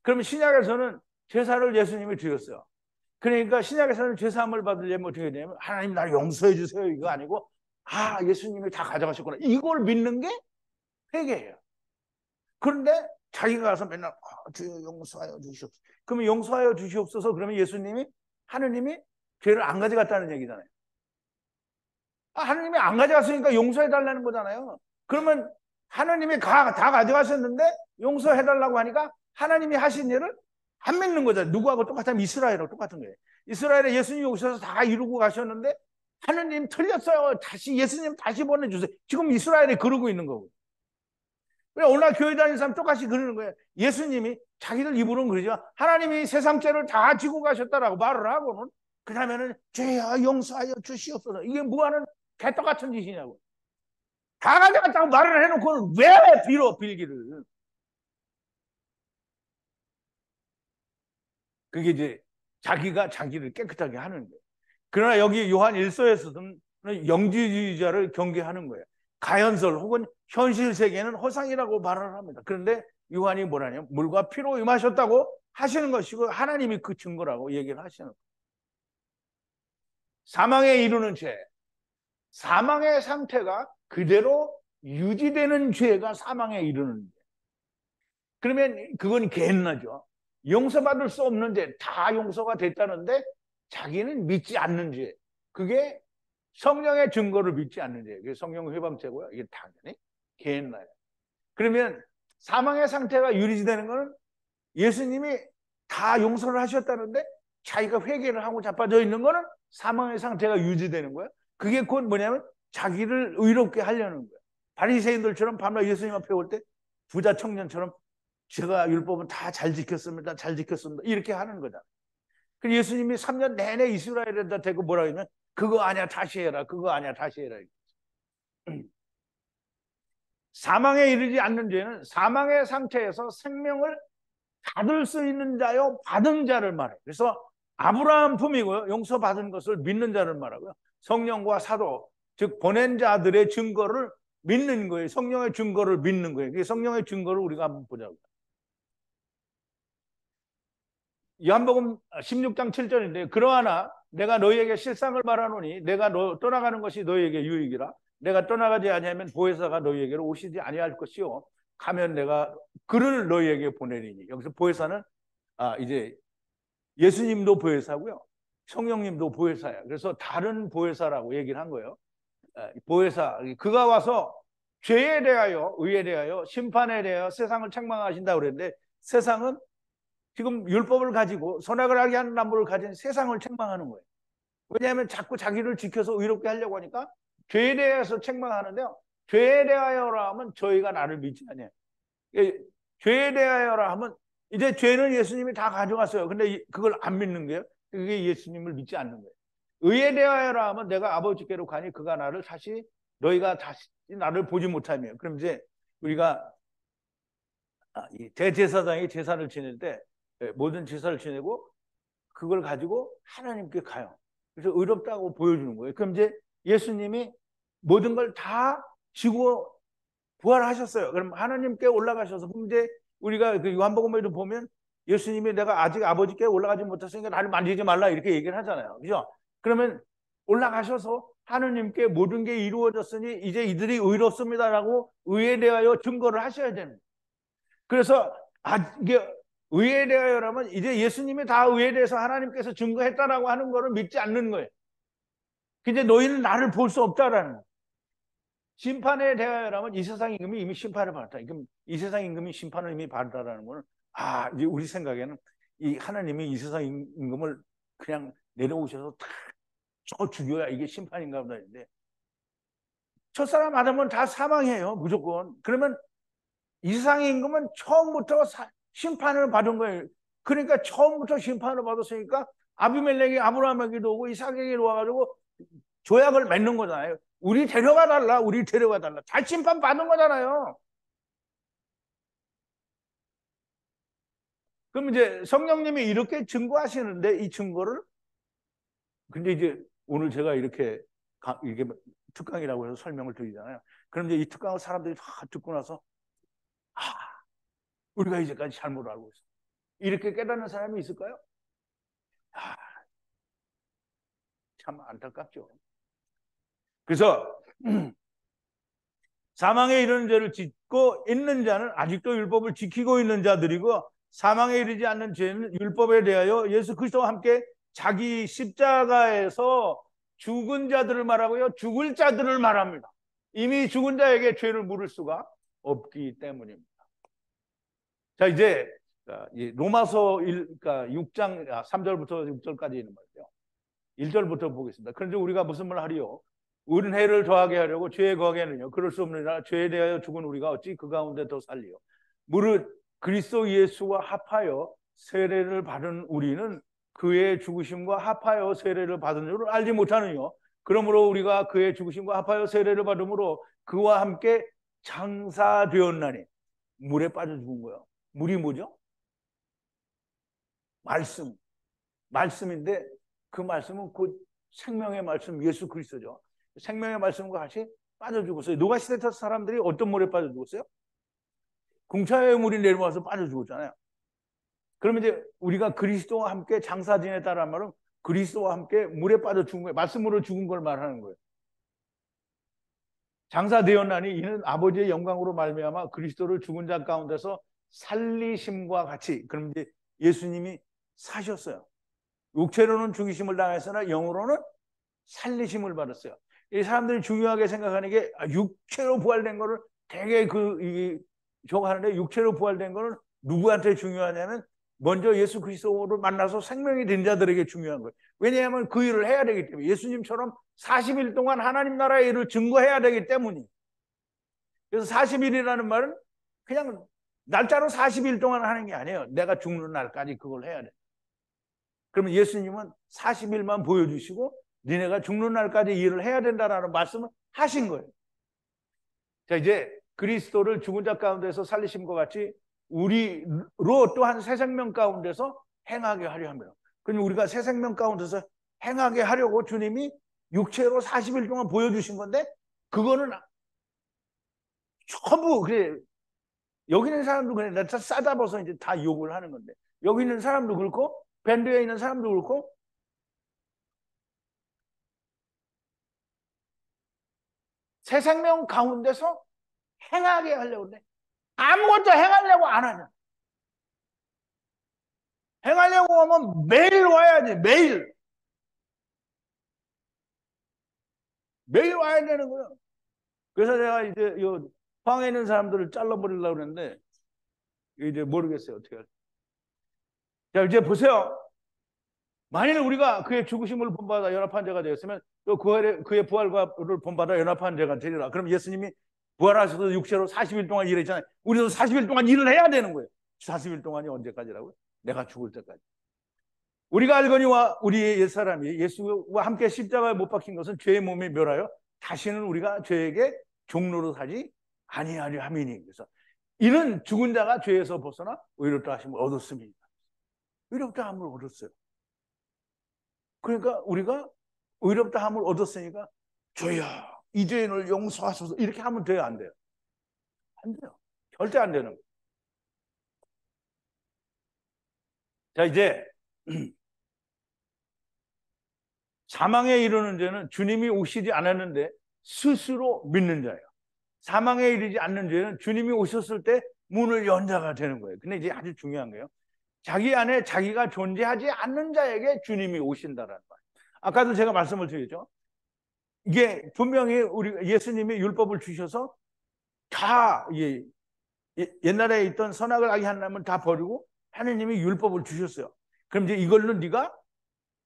그러면 신약에서는 제사를 예수님이 드렸어요. 그러니까 신약에서는 제사함을 받으려면 어떻게 되냐면 하나님 나를 용서해 주세요 이거 아니고 예수님이 다 가져가셨구나 이걸 믿는 게 회개예요. 그런데 자기가 가서 맨날 주여 용서하여 주시옵소서. 그러면 용서하여 주시옵소서 그러면 하느님이 죄를 안 가져갔다는 얘기잖아요. 하느님이 안 가져갔으니까 용서해 달라는 거잖아요. 그러면 하느님이 다 가져가셨는데 용서해 달라고 하니까 하나님이 하신 일을 안 믿는 거잖아요. 누구하고 똑같으면 이스라엘하고 똑같은 거예요. 이스라엘에 예수님이 오셔서 다 이루고 가셨는데 하느님 틀렸어요. 예수님 다시 보내주세요. 지금 이스라엘에 그러고 있는 거고. 오늘날 교회 다니는 사람 똑같이 그러는 거예요. 예수님이 자기들 입으로는 그러죠. 하나님이 세상 죄를 다 지고 가셨다라고 말을 하고는 그 다음에는 죄야 용서하여 주시옵소서. 이게 뭐하는 개떡같은 짓이냐고. 다 가져갔다고 말을 해놓고는 왜 빌기를. 그게 이제 자기가 자기를 깨끗하게 하는 거예요. 그러나 여기 요한 1서에서는 영지주의자를 경계하는 거예요. 가연설 혹은 현실 세계는 허상이라고 말을 합니다. 그런데 요한이 뭐라냐면 물과 피로 임하셨다고 하시는 것이고 하나님이 그 증거라고 얘기를 하시는 거예요. 사망에 이르는 죄, 사망의 상태가 그대로 유지되는 죄가 사망에 이르는 죄. 그러면 그건 개인나죠. 용서받을 수 없는 죄, 다 용서가 됐다는데 자기는 믿지 않는 죄. 그게 성령의 증거를 믿지 않는 죄. 그게 성령 회방죄고요. 이게 당연히 개인나요. 그러면 사망의 상태가 유지되는 것은 예수님이 다 용서를 하셨다는데 자기가 회개를 하고 자빠져 있는 것은 사망의 상태가 유지되는 거예요. 그게 곧 뭐냐면 자기를 의롭게 하려는 거예요. 바리새인들처럼 밤낮 예수님 앞에 올 때 부자 청년처럼 제가 율법은 다 잘 지켰습니다. 잘 지켰습니다. 이렇게 하는 거다. 그래서 예수님이 3년 내내 이스라엘에다 대고 뭐라 하면 그거 아니야 다시 해라. 그거 아니야 다시 해라. 사망에 이르지 않는 죄는 사망의 상태에서 생명을 받을 수 있는 자요 받은 자를 말해요. 그래서 아브라함 품이고요. 용서받은 것을 믿는 자를 말하고요. 성령과 사도 즉 보낸 자들의 증거를 믿는 거예요. 성령의 증거를 믿는 거예요. 성령의 증거를 우리가 한번 보자고요. 요한복음 16장 7절인데 그러하나 내가 너희에게 실상을 말하노니 내가 떠나가는 것이 너희에게 유익이라. 내가 떠나가지 아니하면 보혜사가 너희에게로 오시지 아니할 것이요 가면 내가 그를 너희에게 보내리니. 여기서 보혜사는 이제 예수님도 보혜사고요. 성령님도 보혜사예요. 그래서 다른 보혜사라고 얘기를 한 거예요. 보혜사 그가 와서 죄에 대하여, 의에 대하여, 심판에 대하여 세상을 책망하신다고 그랬는데, 세상은 지금 율법을 가지고 선악을 알게 하는 나무를 가진 세상을 책망하는 거예요. 왜냐하면 자꾸 자기를 지켜서 의롭게 하려고 하니까 죄에 대해서 책망하는데요. 죄에 대하여라 하면 저희가 나를 믿지 않아요. 죄에 대하여라 하면 이제 죄는 예수님이 다 가져갔어요. 근데 그걸 안 믿는 거예요. 그게 예수님을 믿지 않는 거예요. 의에 대하여라 하면 내가 아버지께로 가니 그가 나를 다시 너희가 다시 나를 보지 못하며. 그럼 이제 우리가 이 대제사장이 제사를 지낼 때 모든 제사를 지내고 그걸 가지고 하나님께 가요. 그래서 의롭다고 보여주는 거예요. 그럼 이제 예수님이 모든 걸 다 지고 부활하셨어요. 그럼 하나님께 올라가셔서, 이제 우리가 그 요한복음에도 보면 예수님이 내가 아직 아버지께 올라가지 못했으니까 나를 만지지 말라 이렇게 얘기를 하잖아요. 그죠? 그러면 올라가셔서 하나님께 모든 게 이루어졌으니 이제 이들이 의롭습니다라고 의에 대하여 증거를 하셔야 되는 거예요. 그래서 이게 의에 대하여라면 이제 예수님이 다 의에 대해서 하나님께서 증거했다라고 하는 거를 믿지 않는 거예요. 근데 너희는 나를 볼 수 없다라는 거예요. 심판에 대하여라면 이 세상 임금이 이미 심판을 받았다. 그럼 이 세상 임금이 심판을 이미 받았다라는 거는 이제 우리 생각에는 이 하나님이 이 세상 임금을 그냥 내려오셔서 다 죽여야 이게 심판인가 보다 했는데, 첫사람 아담은 다 사망해요. 무조건. 그러면 이 세상의 임금은 처음부터 심판을 받은 거예요. 그러니까 처음부터 심판을 받았으니까 아비멜렉이 아브라함에게도 오고 이삭에게도 와가지고 조약을 맺는 거잖아요. 우리 데려가 달라, 우리 데려가 달라. 다 심판 받은 거잖아요. 그럼 이제 성령님이 이렇게 증거하시는데 이 증거를, 근데 이제 오늘 제가 이렇게 특강이라고 해서 설명을 드리잖아요. 그럼 이제 이 특강을 사람들이 다 듣고 나서 우리가 이제까지 잘못 알고 있어. 이렇게 깨닫는 사람이 있을까요? 참 안타깝죠. 그래서 사망에 이르는 죄를 짓고 있는 자는 아직도 율법을 지키고 있는 자들이고, 사망에 이르지 않는 죄는 율법에 대하여 예수 그리스도와 함께 자기 십자가에서 죽은 자들을 말하고요, 죽을 자들을 말합니다. 이미 죽은 자에게 죄를 물을 수가 없기 때문입니다. 자, 이제 로마서 6장 3절부터 6절까지 있는 말이죠. 1절부터 보겠습니다. 그런데 우리가 무슨 말 하리요? 은혜를 더하게 하려고 죄에 거하게 하느냐? 그럴 수 없느니라. 죄에 대하여 죽은 우리가 어찌 그 가운데 더 살리요? 무릇 그리스도 예수와 합하여 세례를 받은 우리는 그의 죽으심과 합하여 세례를 받은 줄을 알지 못하느냐? 그러므로 우리가 그의 죽으심과 합하여 세례를 받음으로 그와 함께 장사되었나니. 물에 빠져 죽은 거예요. 물이 뭐죠? 말씀인데 그 말씀은 곧 생명의 말씀 예수 그리스도죠. 생명의 말씀과 같이 빠져 죽었어요. 노가시대 사람들이 어떤 물에 빠져 죽었어요? 궁창의 물이 내려와서 빠져 죽었잖아요. 그러면 이제 우리가 그리스도와 함께 장사 지냈다는 말은 그리스도와 함께 물에 빠져 죽은 거예요. 말씀으로 죽은 걸 말하는 거예요. 장사되었나니 이는 아버지의 영광으로 말미암아 그리스도를 죽은 자 가운데서 살리심과 같이. 그럼 이제 예수님이 사셨어요. 육체로는 죽이심을 당했으나 영으로는 살리심을 받았어요. 이 사람들이 중요하게 생각하는 게 육체로 부활된 거를 되게 저거 하는데, 육체로 부활된 거는 누구한테 중요하냐면 먼저 예수 그리스도를 만나서 생명이 된 자들에게 중요한 거예요. 왜냐하면 그 일을 해야 되기 때문에. 예수님처럼 40일 동안 하나님 나라의 일을 증거해야 되기 때문이에요. 그래서 40일이라는 말은 그냥 날짜로 40일 동안 하는 게 아니에요. 내가 죽는 날까지 그걸 해야 돼. 그러면 예수님은 40일만 보여주시고 니네가 죽는 날까지 일을 해야 된다라는 말씀을 하신 거예요. 자, 이제 그리스도를 죽은 자 가운데서 살리심과 같이 우리로 또한 새 생명 가운데서 행하게 하려 합니다. 그럼 우리가 새 생명 가운데서 행하게 하려고 주님이 육체로 40일 동안 보여주신 건데, 그거는 전부 그래. 여기 있는 사람도 그래. 나 싸잡아서 이제 다 욕을 하는 건데, 여기 있는 사람도 그렇고 밴드에 있는 사람도 그렇고 새 생명 가운데서 행하게 하려고 그래. 아무것도 행하려고 안 하냐. 행하려고 하면 매일 와야지. 매일 매일 와야 되는 거예요. 그래서 내가 이제 요 방에 있는 사람들을 잘라버리려고 그랬는데 이제 모르겠어요. 어떻게 할지. 자, 이제 보세요. 만일 우리가 그의 죽으심을 본받아 연합한 자가 되었으면 또 그의 부활을 본받아 연합한 자가 되리라. 그럼 예수님이 부활하셔서 육체로 40일 동안 일했잖아요. 우리도 40일 동안 일을 해야 되는 거예요. 40일 동안이 언제까지라고요? 내가 죽을 때까지. 우리가 알거니와 우리의 옛사람이 예수와 함께 십자가에 못 박힌 것은 죄의 몸에 멸하여 다시는 우리가 죄에게 종로로 사지 아니하려 함이니. 그래서 이는 죽은 자가 죄에서 벗어나 의롭다 하심을 얻었습니다. 의롭다 함을 얻었어요. 그러니까 우리가 의롭다 함을 얻었으니까 주여 이 죄인을 용서하소서 이렇게 하면 돼요, 안 돼요? 안 돼요. 절대 안 되는 거예요. 자, 이제 사망에 이르는 죄는 주님이 오시지 않았는데 스스로 믿는 자예요. 사망에 이르지 않는 죄는 주님이 오셨을 때 문을 연 자가 되는 거예요. 근데 이제 아주 중요한 거예요. 자기 안에 자기가 존재하지 않는 자에게 주님이 오신다라는 거예요. 아까도 제가 말씀을 드렸죠. 이게 분명히 우리 예수님이 율법을 주셔서 다 옛날에 있던 선악을 악이 하나님은 다 버리고 하느님이 율법을 주셨어요. 그럼 이제 이걸로 네가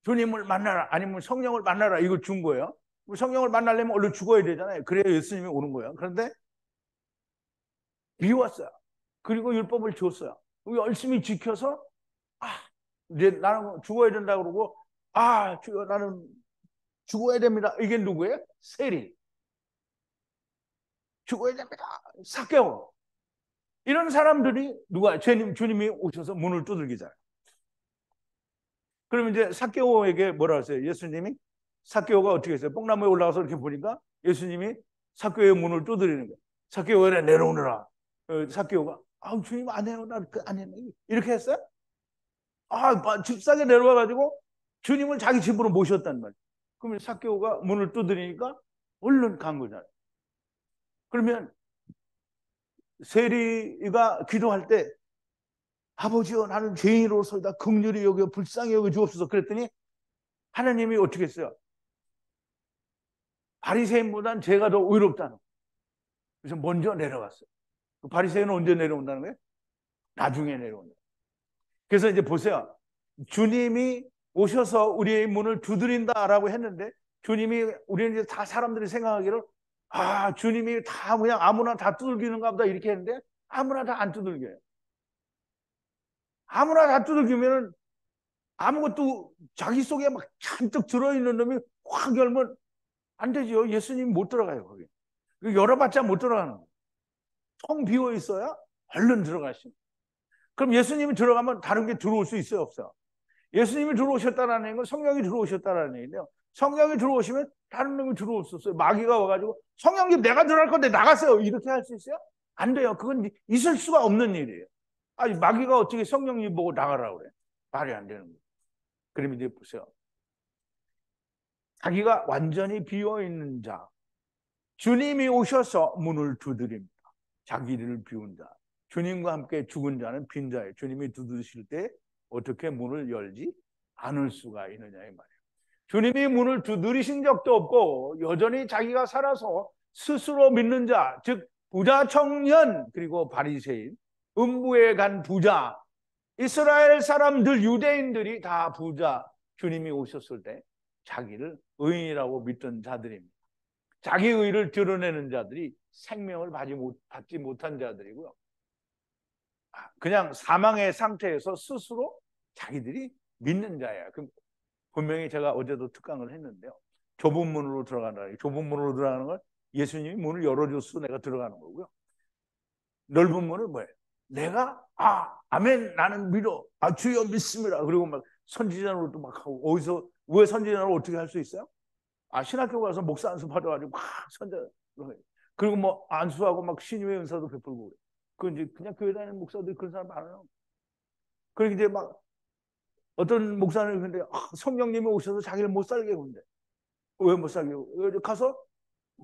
주님을 만나라 아니면 성령을 만나라 이걸 준 거예요. 성령을 만나려면 얼른 죽어야 되잖아요. 그래야 예수님이 오는 거예요. 그런데 비웠어요. 그리고 율법을 줬어요. 열심히 지켜서 이제 나는 죽어야 된다 그러고 주여 나는 죽어야 됩니다. 이게 누구예요? 세리. 죽어야 됩니다. 삭개오. 이런 사람들이 누가 주님이 오셔서 문을 두들기잖아요. 그러면 이제 삭개오에게 뭐라 하세요? 예수님이 삭개오가 어떻게 했어요? 뽕나무에 올라가서 이렇게 보니까 예수님이 삭개오의 문을 두드리는 거예요. 삭개오야 내려오너라. 삭개오가 주님 안 해요. 나 안 해요. 이렇게 했어요? 집사게 내려와가지고 주님을 자기 집으로 모셨단 말이에요. 그러면 삭개오가 문을 두드리니까 얼른 간 거잖아요. 그러면 세리가 기도할 때 아버지여 나는 죄인으로서이다 긍휼히 여겨 불쌍히 여겨 주옵소서 그랬더니 하나님이 어떻게 했어요? 바리새인보단 제가 더 의롭다는 거예요. 그래서 먼저 내려갔어요. 그 바리새인은 언제 내려온다는 거예요? 나중에 내려온다. 그래서 이제 보세요. 주님이 오셔서 우리의 문을 두드린다라고 했는데 주님이 우리는 이제 다 사람들이 생각하기를 주님이 다 그냥 아무나 다 두들기는가 보다 이렇게 했는데 아무나 다 안 두들겨요. 아무나 다 두들기면 아무것도 자기 속에 막 잔뜩 들어있는 놈이 확 열면 안 되죠. 예수님이 못 들어가요, 거기. 열어봤자 못 들어가는 거예요. 텅 비어 있어야 얼른 들어가시죠. 그럼 예수님이 들어가면 다른 게 들어올 수 있어요, 없어요? 예수님이 들어오셨다는 건 성령이 들어오셨다는 얘기인데요. 성령이 들어오시면 다른 놈이 들어올 수 없어요. 마귀가 와가지고 성령님 내가 들어갈 건데 나가세요. 이렇게 할 수 있어요? 안 돼요. 그건 있을 수가 없는 일이에요. 마귀가 어떻게 성령님 보고 나가라고 그래? 말이 안 되는 거예요. 그럼 이제 보세요. 자기가 완전히 비어있는 자, 주님이 오셔서 문을 두드립니다. 자기를 비운 자, 주님과 함께 죽은 자는 빈 자예요. 주님이 두드리실 때 어떻게 문을 열지 않을 수가 있느냐 이 말이에요. 주님이 문을 두드리신 적도 없고 여전히 자기가 살아서 스스로 믿는 자, 즉 부자 청년 그리고 바리새인, 음부에 간 부자, 이스라엘 사람들 유대인들이 다 부자 주님이 오셨을 때 자기를 의인이라고 믿던 자들입니다. 자기 의를 드러내는 자들이 생명을 받지 못한 자들이고요. 그냥 사망의 상태에서 스스로 자기들이 믿는 자예요. 그럼 분명히 제가 어제도 특강을 했는데요. 좁은 문으로 들어간다. 좁은 문으로 들어가는 건 예수님이 문을 열어줘서 내가 들어가는 거고요. 넓은 문은 뭐예요? 내가 아멘 나는 믿어. 주여 믿습니다. 그리고 막 선지자로도 막 하고 어디서 왜 선지자로 어떻게 할 수 있어요? 신학교 가서 목사 안수 받아가지고 막 선자 그리고 뭐 안수하고 막 신유의 은사도 베풀고 그 이제 그냥 교회 다니는 목사들 그런 사람 많아요. 그리고 이제 막 어떤 목사는 근데 성령님이 오셔서 자기를 못 살게 하는데 왜 못 살게 하고 가서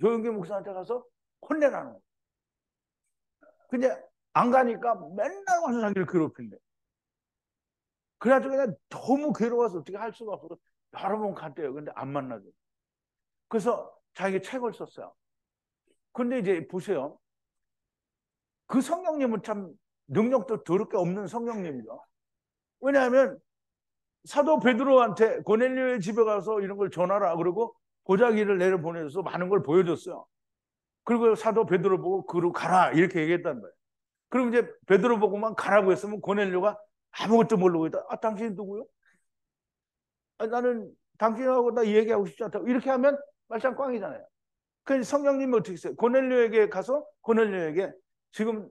조영기 목사한테 가서 혼내라는 거예요. 근데 안 가니까 맨날 와서 자기를 괴롭힌대. 그래가지고 그냥 너무 괴로워서 어떻게 할 수가 없어서 여러 번 갔대요. 근데 안 만나죠. 그래서 자기 책을 썼어요. 근데 이제 보세요. 그 성령님은 참 능력도 더럽게 없는 성령님이죠. 왜냐하면 사도 베드로한테 고넬료의 집에 가서 이런 걸 전하라 그러고 보자기를 내려보내서 많은 걸 보여줬어요. 그리고 사도 베드로 보고 그로 가라 이렇게 얘기했단 말이에요. 그럼 이제 베드로 보고만 가라고 했으면 고넬료가 아무것도 모르고 있다. 아, 당신이 누구요? 아, 나는 당신하고 나 얘기하고 싶지 않다고. 이렇게 하면 말짱 꽝이잖아요. 그래서 성령님이 어떻게 했어요? 고넬료에게 가서 고넬료에게 지금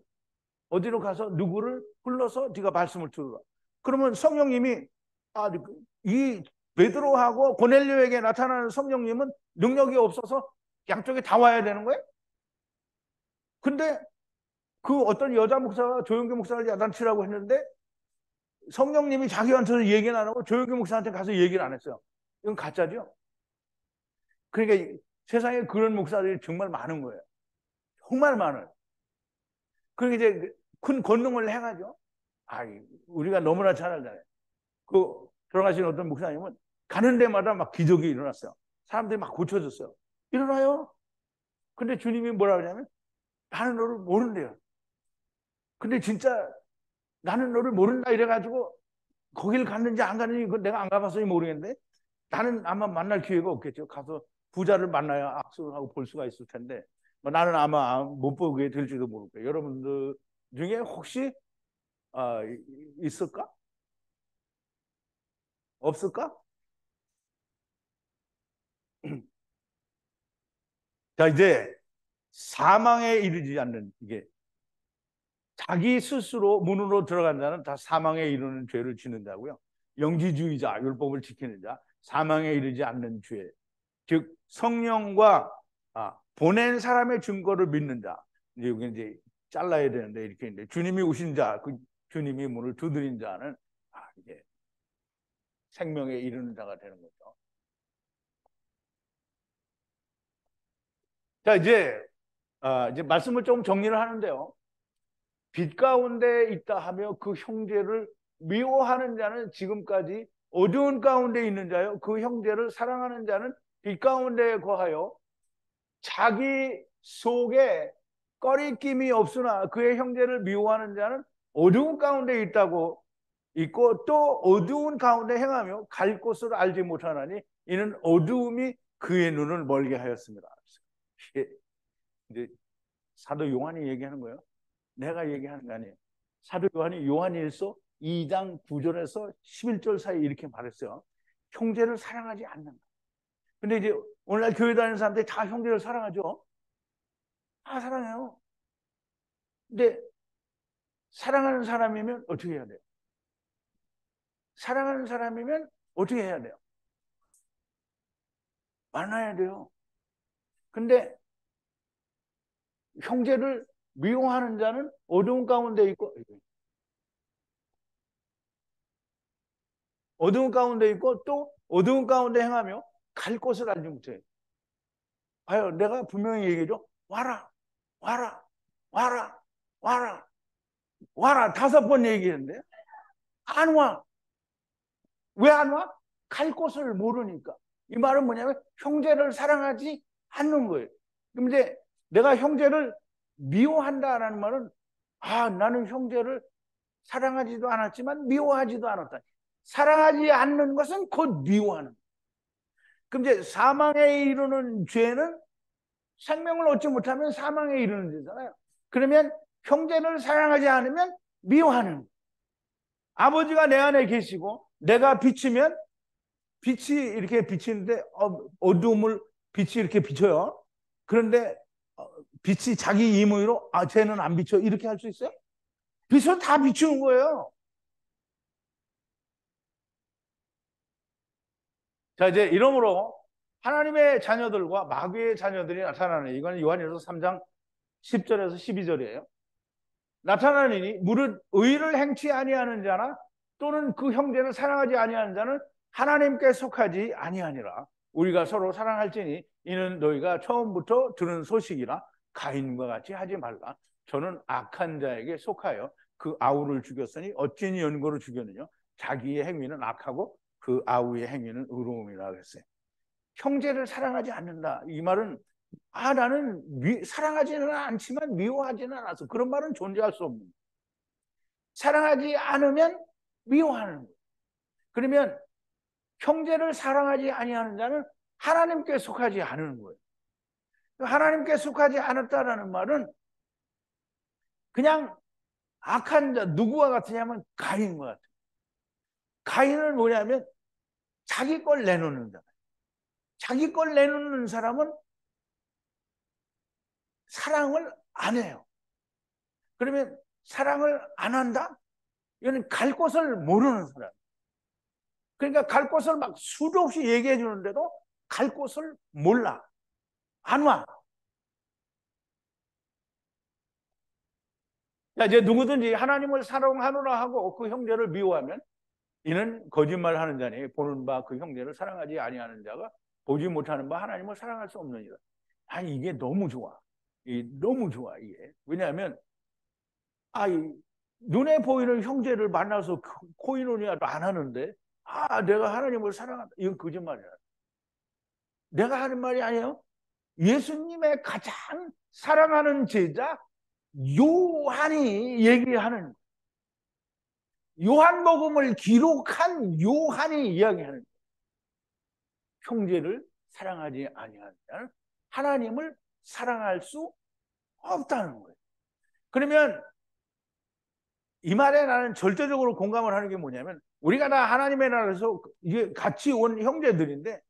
어디로 가서 누구를 불러서 네가 말씀을 들으라. 그러면 성령님이 이 베드로하고 고넬료에게 나타나는 성령님은 능력이 없어서 양쪽에 다 와야 되는 거예요? 근데 그 어떤 여자 목사가 조용기 목사를 야단치라고 했는데 성령님이 자기한테서 얘기는 안 하고 조용기 목사한테 가서 얘기를 안 했어요. 이건 가짜죠? 그러니까 세상에 그런 목사들이 정말 많은 거예요. 정말 많아요. 그러니까 이제 큰 권능을 행하죠. 우리가 너무나 잘 알잖아요. 그 돌아가신 어떤 목사님은 가는 데마다 막 기적이 일어났어요. 사람들이 막 고쳐졌어요. 일어나요. 근데 주님이 뭐라 그러냐면 나는 너를 모른대요. 근데 진짜 나는 너를 모른다 이래가지고 거길 갔는지 안 갔는지 그건 내가 안 가봐서 모르겠는데 나는 아마 만날 기회가 없겠죠. 가서 부자를 만나야 악수하고 볼 수가 있을 텐데 나는 아마 못 보게 될지도 모를 거예요. 여러분들 중에 혹시 있을까? 없을까? 자, 이제 사망에 이르지 않는 이게 자기 스스로 문으로 들어간 자는 다 사망에 이르는 죄를 짓는 자고요. 영지주의자, 율법을 지키는 자, 사망에 이르지 않는 죄. 즉 성령과 보낸 사람의 증거를 믿는 자. 여기 이제 잘라야 되는데 이렇게 있는데 주님이 오신 자, 그 주님이 문을 두드린 자는 이제 생명에 이르는 자가 되는 거죠. 자, 이제 말씀을 좀 정리를 하는데요. 빛 가운데 있다 하며 그 형제를 미워하는 자는 지금까지 어두운 가운데 있는 자요. 그 형제를 사랑하는 자는 빛 가운데 거하여 자기 속에 꺼리낌이 없으나 그의 형제를 미워하는 자는 어두운 가운데 있고 또 어두운 가운데 행하며 갈 곳을 알지 못하나니 이는 어두움이 그의 눈을 멀게 하였습니다. 이제 사도 요한이 얘기하는 거예요. 내가 얘기하는 거 아니에요. 사도 요한이 요한일서 2장 9절에서 11절 사이 이렇게 말했어요. 형제를 사랑하지 않는다. 근데 이제 오늘날 교회 다니는 사람들이 다 형제를 사랑하죠. 다 사랑해요. 근데 사랑하는 사람이면 어떻게 해야 돼요? 사랑하는 사람이면 어떻게 해야 돼요? 만나야 돼요. 근데 형제를 미워하는 자는 어두운 가운데 있고 또 어두운 가운데 행하며 갈 곳을 알지 못해. 봐요. 내가 분명히 얘기해줘. 와라, 와라, 와라, 와라, 와라. 5번 얘기했는데 안 와. 왜 안 와? 갈 곳을 모르니까. 이 말은 뭐냐면 형제를 사랑하지 않는 거예요. 근데 내가 형제를 미워한다라는 말은 나는 형제를 사랑하지도 않았지만 미워하지도 않았다. 사랑하지 않는 것은 곧 미워하는. 그럼 이제 사망에 이르는 죄는 생명을 얻지 못하면 사망에 이르는 죄잖아요. 그러면 형제를 사랑하지 않으면 미워하는. 아버지가 내 안에 계시고 내가 비치면 빛이 이렇게 비치는데 어두움을 빛이 이렇게 비쳐요. 그런데 빛이 자기 임의로 쟤는 안 비쳐 이렇게 할 수 있어요? 빛은 다 비추는 거예요. 자, 이제 이러므로 하나님의 자녀들과 마귀의 자녀들이 나타나는 이건 요한일서 3장 10절에서 12절이에요. 나타나니 무릇 의를 행치 아니하는 자나 또는 그 형제를 사랑하지 아니하는 자는 하나님께 속하지 아니하니라. 우리가 서로 사랑할지니 이는 너희가 처음부터 들은 소식이라. 가인과 같이 하지 말라. 저는 악한 자에게 속하여 그 아우를 죽였으니 어찌니 연고로 죽였느냐. 자기의 행위는 악하고 그 아우의 행위는 의로움이라 그랬어요. 형제를 사랑하지 않는다. 이 말은 나는 사랑하지는 않지만 미워하지는 않아서 그런 말은 존재할 수 없는 거예요. 사랑하지 않으면 미워하는 거예요. 그러면 형제를 사랑하지 아니하는 자는 하나님께 속하지 않은 거예요. 하나님께 속하지 않았다라는 말은 그냥 악한 자, 누구와 같으냐면 가인과 같아요. 가인은 뭐냐면 자기 걸 내놓는 자. 자기 걸 내놓는 사람은 사랑을 안 해요. 그러면 사랑을 안 한다? 이건 갈 곳을 모르는 사람. 그러니까 갈 곳을 막 수도 없이 얘기해 주는데도 갈 곳을 몰라. 안 와. 이제 누구든지 하나님을 사랑하노라 하고 그 형제를 미워하면 이는 거짓말하는 자니 보는 바 그 형제를 사랑하지 아니하는 자가 보지 못하는 바 하나님을 사랑할 수 없느니라. 아니 이게 너무 좋아. 너무 좋아 이게. 왜냐하면 눈에 보이는 형제를 만나서 코이노니아도 안 하는데 내가 하나님을 사랑한다. 이건 거짓말이야. 내가 하는 말이 아니에요. 예수님의 가장 사랑하는 제자 요한이 얘기하는, 요한복음을 기록한 요한이 이야기하는, 형제를 사랑하지 아니하는 자는 하나님을 사랑할 수 없다는 거예요. 그러면 이 말에 나는 절대적으로 공감을 하는 게 뭐냐면, 우리가 다 하나님의 나라에서 이게 같이 온 형제들인데,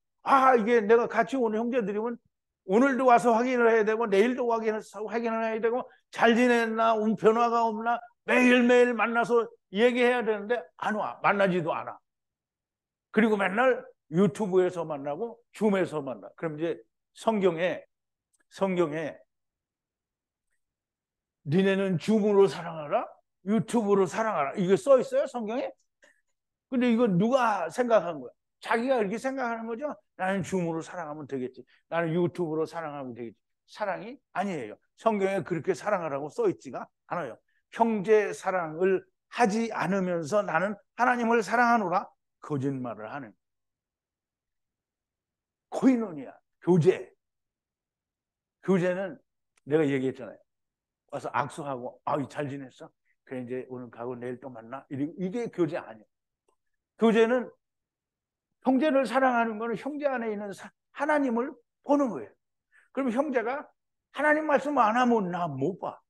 이게 내가 같이 온 형제들이면 오늘도 와서 확인을 해야 되고 내일도 확인을 해야 되고 잘 지냈나, 변화가 없나 매일매일 만나서 얘기해야 되는데 안 와. 만나지도 않아. 그리고 맨날 유튜브에서 만나고 줌에서 만나. 그럼 이제 성경에 니네는 줌으로 사랑하라, 유튜브로 사랑하라, 이게 써 있어요 성경에? 근데 이거 누가 생각한 거야? 자기가 이렇게 생각하는 거죠. 나는 줌으로 사랑하면 되겠지, 나는 유튜브로 사랑하면 되겠지. 사랑이 아니에요. 성경에 그렇게 사랑하라고 써 있지가 않아요. 형제 사랑을 하지 않으면서 나는 하나님을 사랑하노라, 거짓말을 하는 코이노니아, 교제는 내가 얘기했잖아요. 와서 악수하고 잘 지냈어? 그래 이제 오늘 가고 내일 또 만나? 이게 교제 아니에요. 교제는, 형제를 사랑하는 거는 형제 안에 있는 하나님을 보는 거예요. 그럼 형제가 하나님 말씀 안 하면 나 못 봐.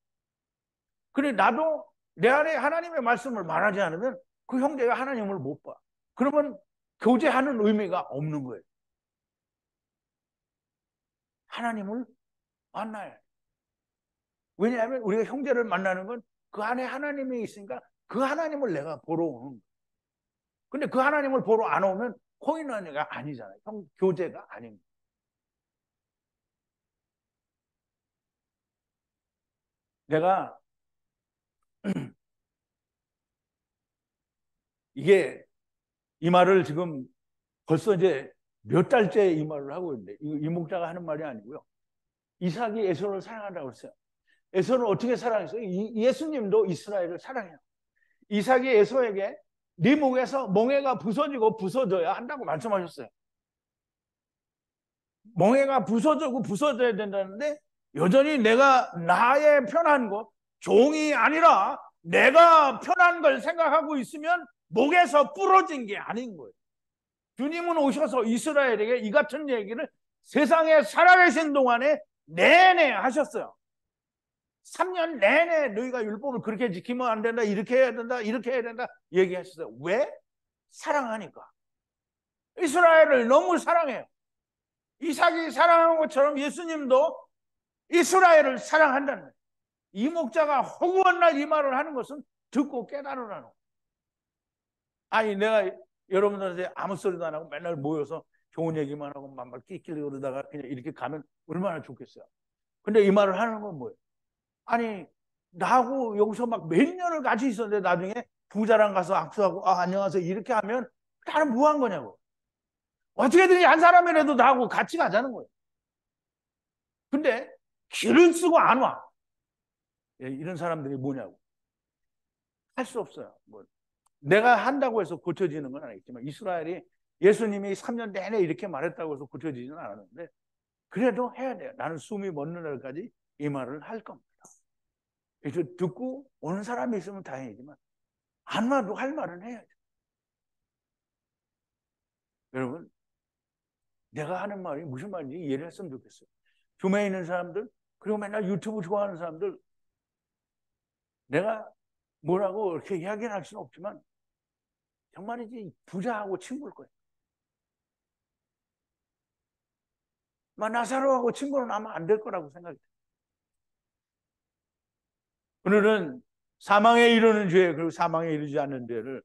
그래 나도 내 안에 하나님의 말씀을 말하지 않으면 그 형제가 하나님을 못 봐. 그러면 교제하는 의미가 없는 거예요. 하나님을 만나야 해. 왜냐하면 우리가 형제를 만나는 건 그 안에 하나님이 있으니까 그 하나님을 내가 보러 오는 거예요. 근데 그 하나님을 보러 안 오면 코이노니아가 아니잖아요. 교제가 아닙니다. 내가 이게 이 말을 지금 벌써 이제 몇 달째 이 말을 하고 있는데, 이 목자가 하는 말이 아니고요. 이삭이 에서를 사랑한다고 했어요. 에서를 어떻게 사랑했어요? 예수님도 이스라엘을 사랑해요. 이삭이 에서에게 네 목에서 멍에가 부서지고 부서져야 한다고 말씀하셨어요. 멍에가 부서지고 부서져야 된다는데 여전히 내가 나의 편한 것, 종이 아니라 내가 편한 걸 생각하고 있으면 목에서 부러진 게 아닌 거예요. 주님은 오셔서 이스라엘에게 이 같은 얘기를 세상에 살아계신 동안에 내내 하셨어요. 3년 내내 너희가 율법을 그렇게 지키면 안 된다, 이렇게 해야 된다, 이렇게 해야 된다 얘기하셨어요. 왜? 사랑하니까. 이스라엘을 너무 사랑해요. 이삭이 사랑하는 것처럼 예수님도 이스라엘을 사랑한다는 거예요. 이 목자가 허구한 날 이 말을 하는 것은 듣고 깨달으라는 거예요. 내가 여러분들한테 아무 소리도 안 하고 맨날 모여서 좋은 얘기만 하고 막 끼끼리 그러다가 그냥 이렇게 가면 얼마나 좋겠어요. 근데 이 말을 하는 건 뭐예요? 나하고 여기서 막 몇 년을 같이 있었는데 나중에 부자랑 가서 악수하고 안녕하세요 이렇게 하면 나는 뭐 한 거냐고. 어떻게든지 한 사람이라도 나하고 같이 가자는 거예요. 근데 길을 쓰고 안 와. 이런 사람들이 뭐냐고. 할 수 없어요. 내가 한다고 해서 고쳐지는 건 아니겠지만 이스라엘이 예수님이 3년 내내 이렇게 말했다고 해서 고쳐지지는 않았는데 그래도 해야 돼요. 나는 숨이 멎는 날까지 이 말을 할 겁니다. 그래서 듣고 오는 사람이 있으면 다행이지만 안 와도 할 말은 해야죠. 여러분, 내가 하는 말이 무슨 말인지 이해를 했으면 좋겠어요. 교회에 있는 사람들, 그리고 맨날 유튜브 좋아하는 사람들, 내가 뭐라고 이렇게 이야기를 할 수는 없지만 정말이지 부자하고 친구일 거예요. 나사로하고 친구는 아마 안 될 거라고 생각해요. 오늘은 사망에 이르는 죄, 그리고 사망에 이르지 않는 죄를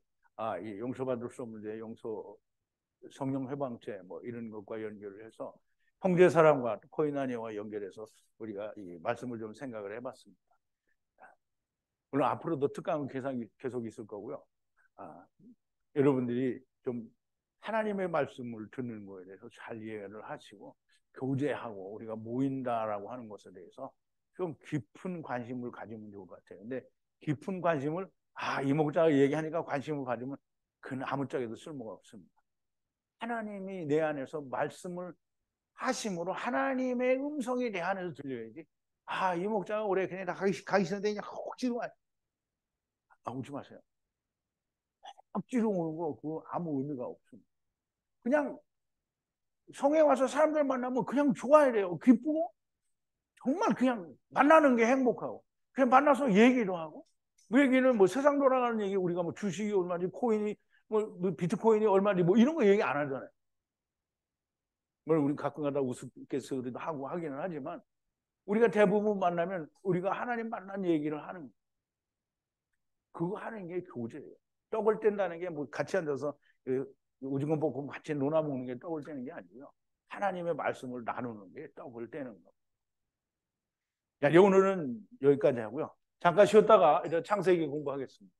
이 용서받을 수 없는 죄, 용서 성령 회방죄 뭐 이런 것과 연결을 해서 형제 사랑과 코인아니와 연결해서 우리가 이 말씀을 좀 생각을 해봤습니다. 물론 앞으로도 특강 계속 있을 거고요. 여러분들이 좀 하나님의 말씀을 듣는 거에 대해서 잘 이해를 하시고 교제하고 우리가 모인다라고 하는 것에 대해서 좀 깊은 관심을 가지면 좋을 것 같아요. 근데 깊은 관심을 이 목자가 얘기하니까 관심을 가지면 그는 아무짝에도 쓸모가 없습니다. 하나님이 내 안에서 말씀을 하심으로 하나님의 음성이 내 안에서 들려야지. 이 목자가 올해 그냥 다 가기 싫은데 그냥 억지로 오지 마세요. 억지로 오는 거 그거 아무 의미가 없습니다. 그냥 성에 와서 사람들 만나면 그냥 좋아야 돼요. 기쁘고 정말 그냥 만나는 게 행복하고 그냥 만나서 얘기도 하고 그 얘기는 뭐 세상 돌아가는 얘기 우리가 뭐 주식이 얼마인지 코인이 뭐 비트코인이 얼마인지 뭐 이런 거 얘기 안 하잖아요. 물론 우리 가끔가다 우스갯소리도 하고 하기는 하지만 우리가 대부분 만나면 우리가 하나님 만난 얘기를 하는 거예요. 그거 하는 게 교제예요. 떡을 뗀다는 게 뭐 같이 앉아서 오징어 볶음 같이 논아 먹는 게 떡을 떼는 게 아니고요. 하나님의 말씀을 나누는 게 떡을 떼는 거예요. 자, 오늘은 여기까지 하고요. 잠깐 쉬었다가 이제 창세기 공부하겠습니다.